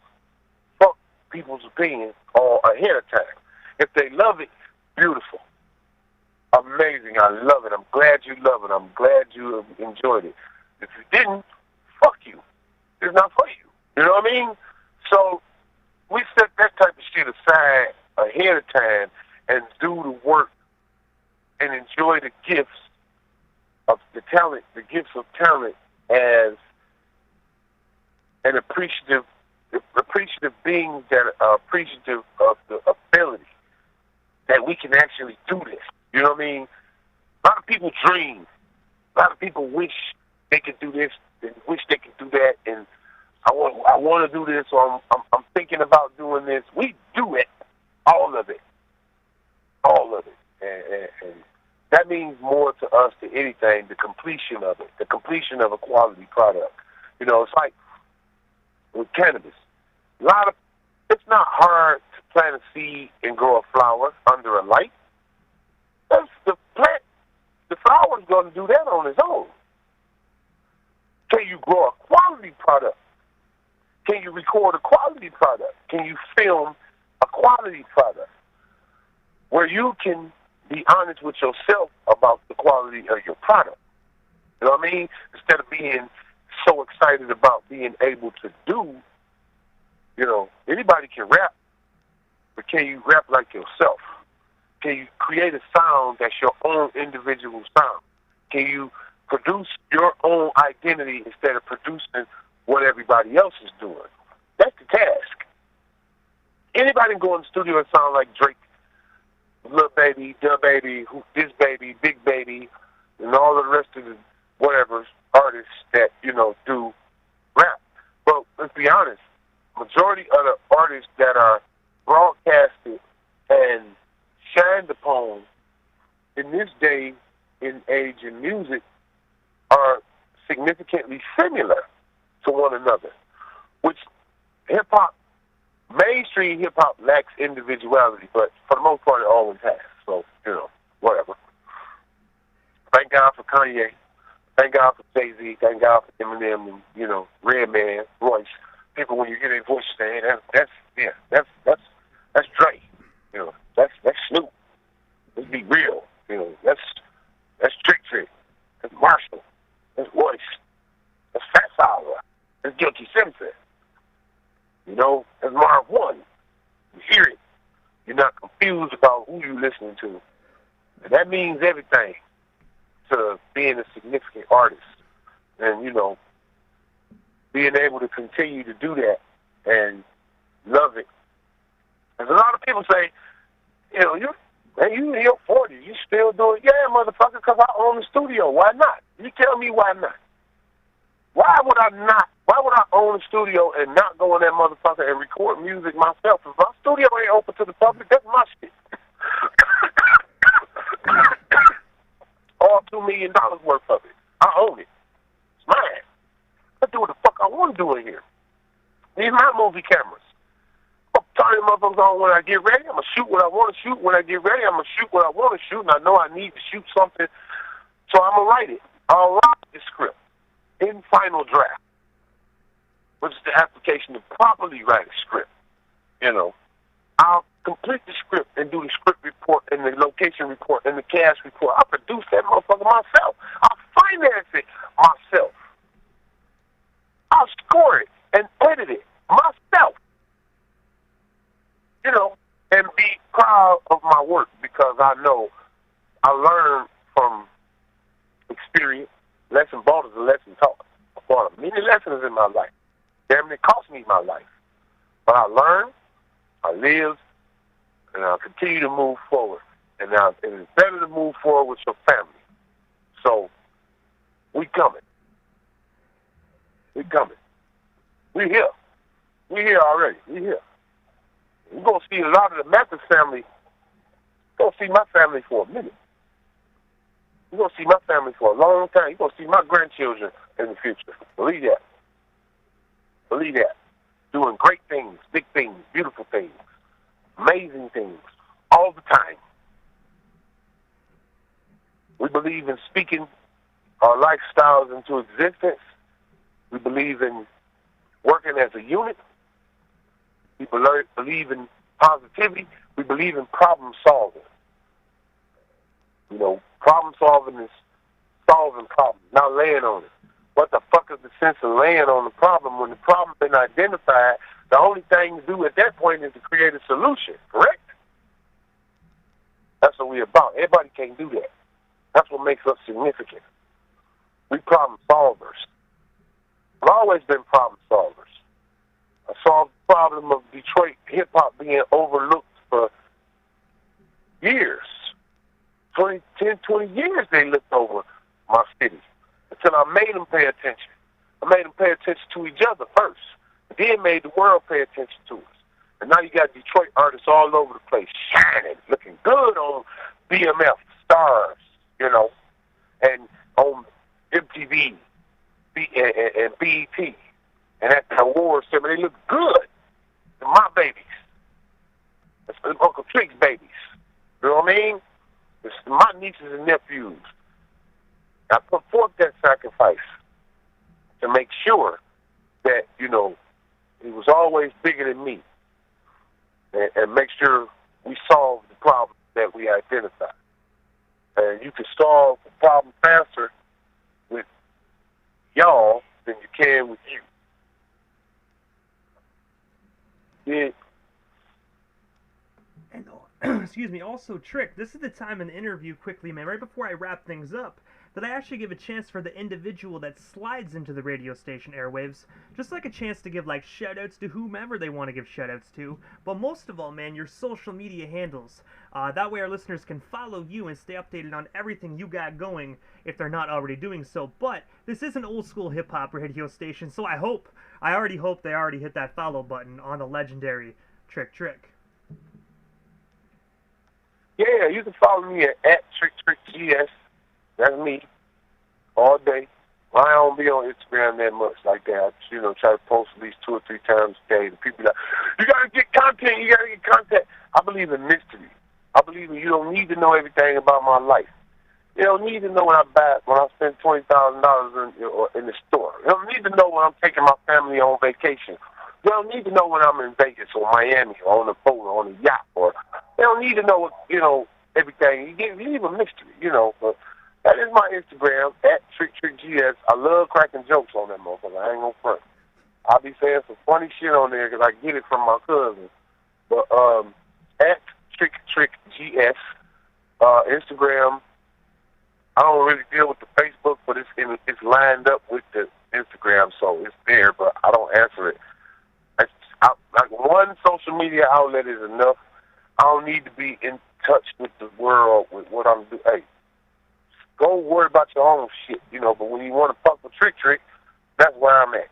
fuck people's opinion all ahead of time. If they love it, beautiful, amazing. I love it. I'm glad you love it. I'm glad you enjoyed it. If you didn't, fuck you. It's not for you. You know what I mean? So we set that type of shit aside ahead of time and do the work and enjoy the gifts of the talent, the gifts of talent as an appreciative being that are appreciative of the ability that we can actually do this. You know what I mean? A lot of people dream. A lot of people wish they could do this and wish they could do that, and I want to do this, or I'm thinking about doing this. We do it, all of it, and that means more to us than anything. The completion of it, the completion of a quality product. It's like with cannabis. It's not hard to plant a seed and grow a flower under a light. That's the plant. The flower's going to do that on its own. Can you grow a quality product? Can you record a quality product? Can you film a quality product where you can be honest with yourself about the quality of your product? You know what I mean? Instead of being so excited about being able to do, anybody can rap, but can you rap like yourself? Can you create a sound that's your own individual sound? Can you produce your own identity instead of producing what everybody else is doing? That's the task. Anybody can go in the studio and sound like Drake, Lil Baby, Da Baby, This Baby, Big Baby, and all the rest of the whatever artists that, do rap. But let's be honest, majority of the artists that are broadcasted and shined upon in this day and age in music are significantly similar to one another, which hip-hop, mainstream hip-hop lacks individuality, but for the most part it always has. So, whatever. Thank God for Kanye. Thank God for Jay-Z. Thank God for Eminem and, Redman, Royce. People, when you hear their voices, say, hey, that's Dre. That's Snoop. Let's be real. That's Trick. That's Marshall. That's Royce. That's Fat Sour. That's Guilty Simpson. That's Marv One. You hear it. You're not confused about who you're listening to. And that means everything to being a significant artist. And, being able to continue to do that and love it. As a lot of people say, you're in your 40s, you still doing it. Yeah, motherfucker, because I own the studio. Why not? You tell me why not. Why would I own a studio and not go in that motherfucker and record music myself? If my studio ain't open to the public, that's my shit. All $2 million worth of it. I own it. It's mine. I do what the fuck I want to do in here. These are my movie cameras. I'm turning motherfuckers on when I get ready. I'm going to shoot what I want to shoot. When I get ready, I'm going to shoot what I want to shoot. And I know I need to shoot something, so I'm going to write it. I'll write the script in final draft, which is the application to properly write a script. I'll complete the script and do the script report and the location report and the cast report. I'll produce that motherfucker myself. I'll finance it myself. I'll score it and edit it myself. And be proud of my work because I know I learned from experience. Lesson bought is a lesson taught. I bought many lessons in my life. Damn, it cost me my life. But I learned, I lived, and I'll continue to move forward. And it's better to move forward with your family. So coming. We coming. We here. We here already. We here. We're going to see a lot of the Mathis family. You're going to see my family for a minute. You're going to see my family for a long time. You're going to see my grandchildren in the future. Believe that. Believe that. Doing great things, big things, beautiful things, amazing things, all the time. We believe in speaking our lifestyles into existence. We believe in working as a unit. We believe in positivity. We believe in problem solving. You know, problem solving is solving problems, not laying on it. What the fuck is the sense of laying on the problem when the problem's been identified? The only thing to do at that point is to create a solution, correct? That's what we're about. Everybody can't do that. That's what makes us significant. We problem solvers. I've always been problem solvers. I solved the problem of Detroit hip-hop being overlooked for years. 20 years they looked over my city until I made them pay attention. I made them pay attention to each other first, then made the world pay attention to us. And now you got Detroit artists all over the place, shining, looking good on BMF, Stars, you know, and on MTV and BET. And at the awards ceremony, they look good. They're my babies. It's Uncle Trick's babies. You know what I mean? It's my nieces and nephews. I put forth that sacrifice to make sure that, you know, it was always bigger than me. And make sure we solve the problem that we identify. And you can solve the problem faster with y'all than you can with you. Yeah. And excuse me, also Trick, this is the time in the interview quickly, man, right before I wrap things up, that I actually give a chance for the individual that slides into the radio station airwaves, just like a chance to give like shout-outs to whomever they want to give shout-outs to, but most of all, man, your social media handles. That way our listeners can follow you and stay updated on everything you got going if they're not already doing so. But this is an old school hip-hop radio station, so I already hope they already hit that follow button on the legendary Trick. Yeah, you can follow me at TrickGS. That's me, all day. I don't be on Instagram that much like that. I, you know, try to post at least 2 or 3 times a day. The people like, you gotta get content. I believe in mystery. I believe in you don't need to know everything about my life. You don't need to know when I spend $20,000 in the store. You don't need to know when I'm taking my family on vacation. You don't need to know when I'm in Vegas or Miami or on a boat or on a yacht. Or you don't need to know, you know, everything. You leave a mystery, you know. But that is my Instagram, at TrickGS. I love cracking jokes on that motherfucker. I ain't gonna front. I'll be saying some funny shit on there because I get it from my cousin. But at TrickGS, Instagram. I don't really deal with the Facebook, but it's lined up with the Instagram, so it's there. But I don't answer it. Like one social media outlet is enough. I don't need to be in touch with the world with what I'm doing. Hey, go worry about your own shit, you know. But when you want to fuck with Trick, that's where I'm at.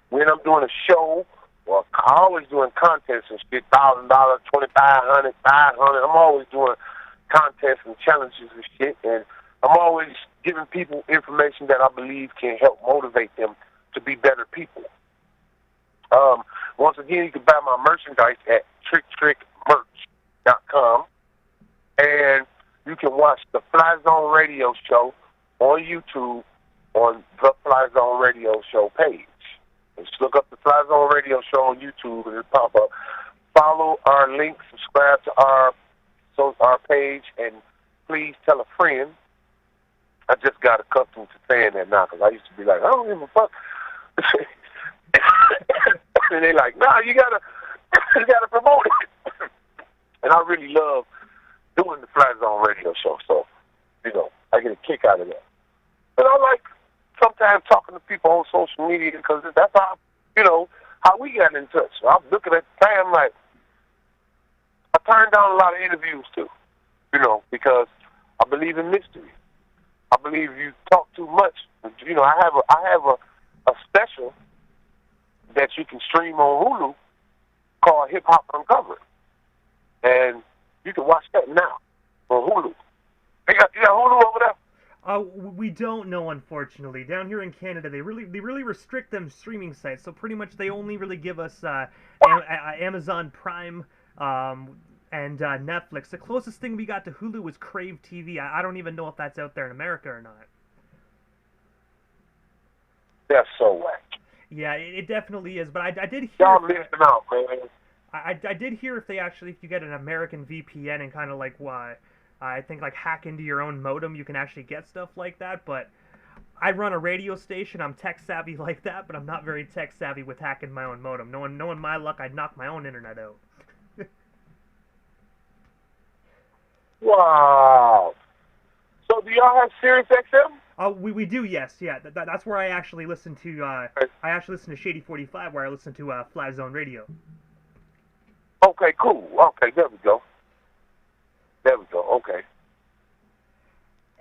When I'm doing a show, well, I'm always doing contests and shit, $1,000, $2,500, $500. I'm always doing contests and challenges and shit, and I'm always giving people information that I believe can help motivate them to be better people. Once again, you can buy my merchandise at TrickMerch.com, and you can watch the Fly Zone Radio Show on YouTube on the Fly Zone Radio Show page. Just look up the Fly Zone Radio Show on YouTube and it'll pop up. Follow our link, subscribe to our page, and please tell a friend. I just got accustomed to saying that now because I used to be like, I don't give a fuck. And they like, nah, you gotta promote it. And I really love doing the Fly Zone Radio Show, so, you know, I get a kick out of that. And I like sometimes talking to people on social media because that's how, you know, how we got in touch. So I'm looking at the time like, I turned down a lot of interviews too, you know, because I believe in mystery. I believe you talk too much. You know, I have a special that you can stream on Hulu called Hip Hop Uncovered, and you can watch that now on Hulu. You got Hulu over there? We don't know, unfortunately. Down here in Canada, they really restrict them streaming sites. So pretty much they only really give us Amazon Prime and Netflix. The closest thing we got to Hulu was Crave TV. I don't even know if that's out there in America or not. That's so whack. Yeah, it definitely is. But I did hear. Y'all missing out, man. I did hear if you get an American VPN and kind of like I think like hack into your own modem, you can actually get stuff like that. But I run a radio station. I'm tech savvy like that, but I'm not very tech savvy with hacking my own modem. Knowing my luck, I'd knock my own internet out. Wow. So do y'all have Sirius XM? We do, yes, yeah. That's where I actually listen to. I actually listen to Shady 45, where I listen to Flat Zone Radio. Okay, cool. Okay, there we go. Okay.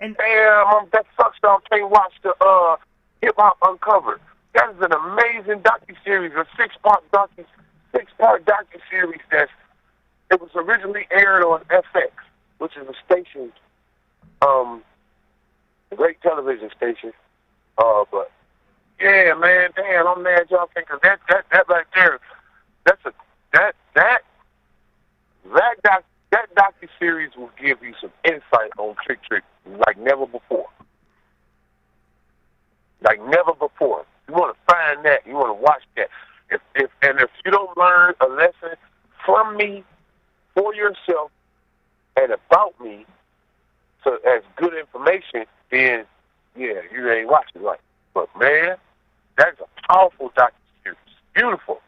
And damn, that sucks. I can't watch the Hip Hop Uncovered. That is an amazing docuseries, a six-part docuseries it was originally aired on FX, which is a station, a great television station. But yeah, man, damn, I'm mad y'all think of that right there. That docuseries will give you some insight on Trick like never before. Like never before. You want to find that. You want to watch that. If you don't learn a lesson from me, for yourself, and about me, so as good information, then yeah, you ain't watching right. But man, that's a powerful docuseries. Beautiful.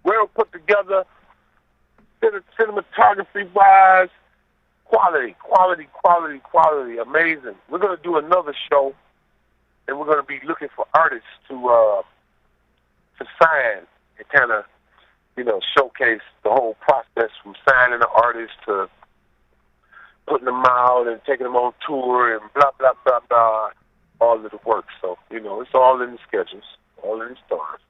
Well put together. Cinematography-wise, quality, amazing. We're going to do another show, and we're going to be looking for artists to sign and kind of, showcase the whole process from signing an artist to putting them out and taking them on tour and blah, blah, blah, blah, all of the work. So, it's all in the schedules, all in the stars.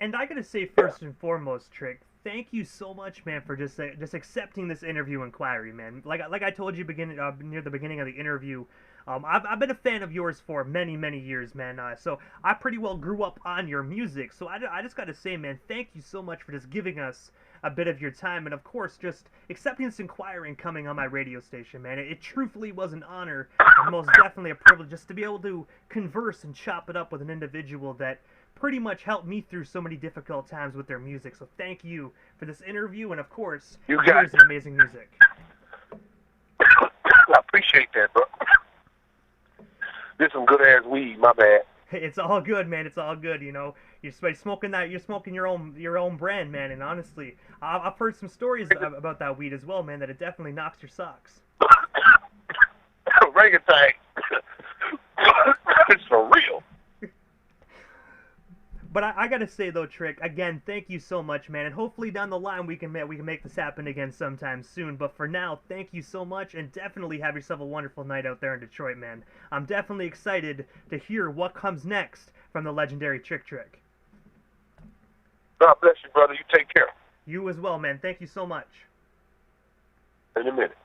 And I got to say, first and foremost, Trick, thank you so much, man, for just accepting this interview inquiry, man. Like I told you near the beginning of the interview, I've been a fan of yours for many, many years, man. So I pretty well grew up on your music. So I just got to say, man, thank you so much for just giving us a bit of your time, and of course, just accepting this inquiry and coming on my radio station, man. It truthfully was an honor, and most definitely a privilege, just to be able to converse and chop it up with an individual that pretty much helped me through so many difficult times with their music. So thank you for this interview, and of course, here's an amazing music. I appreciate that, bro. This some good ass weed, my bad. It's all good, man. It's all good. You're smoking your own brand, man. And honestly, I've heard some stories about that weed as well, man. That it definitely knocks your socks. Orangutan. It's for real. But I gotta say though, Trick, again, thank you so much, man, and hopefully down the line we can make this happen again sometime soon. But for now, thank you so much, and definitely have yourself a wonderful night out there in Detroit, man. I'm definitely excited to hear what comes next from the legendary Trick. God bless you, brother. You take care. You as well, man. Thank you so much. In a minute.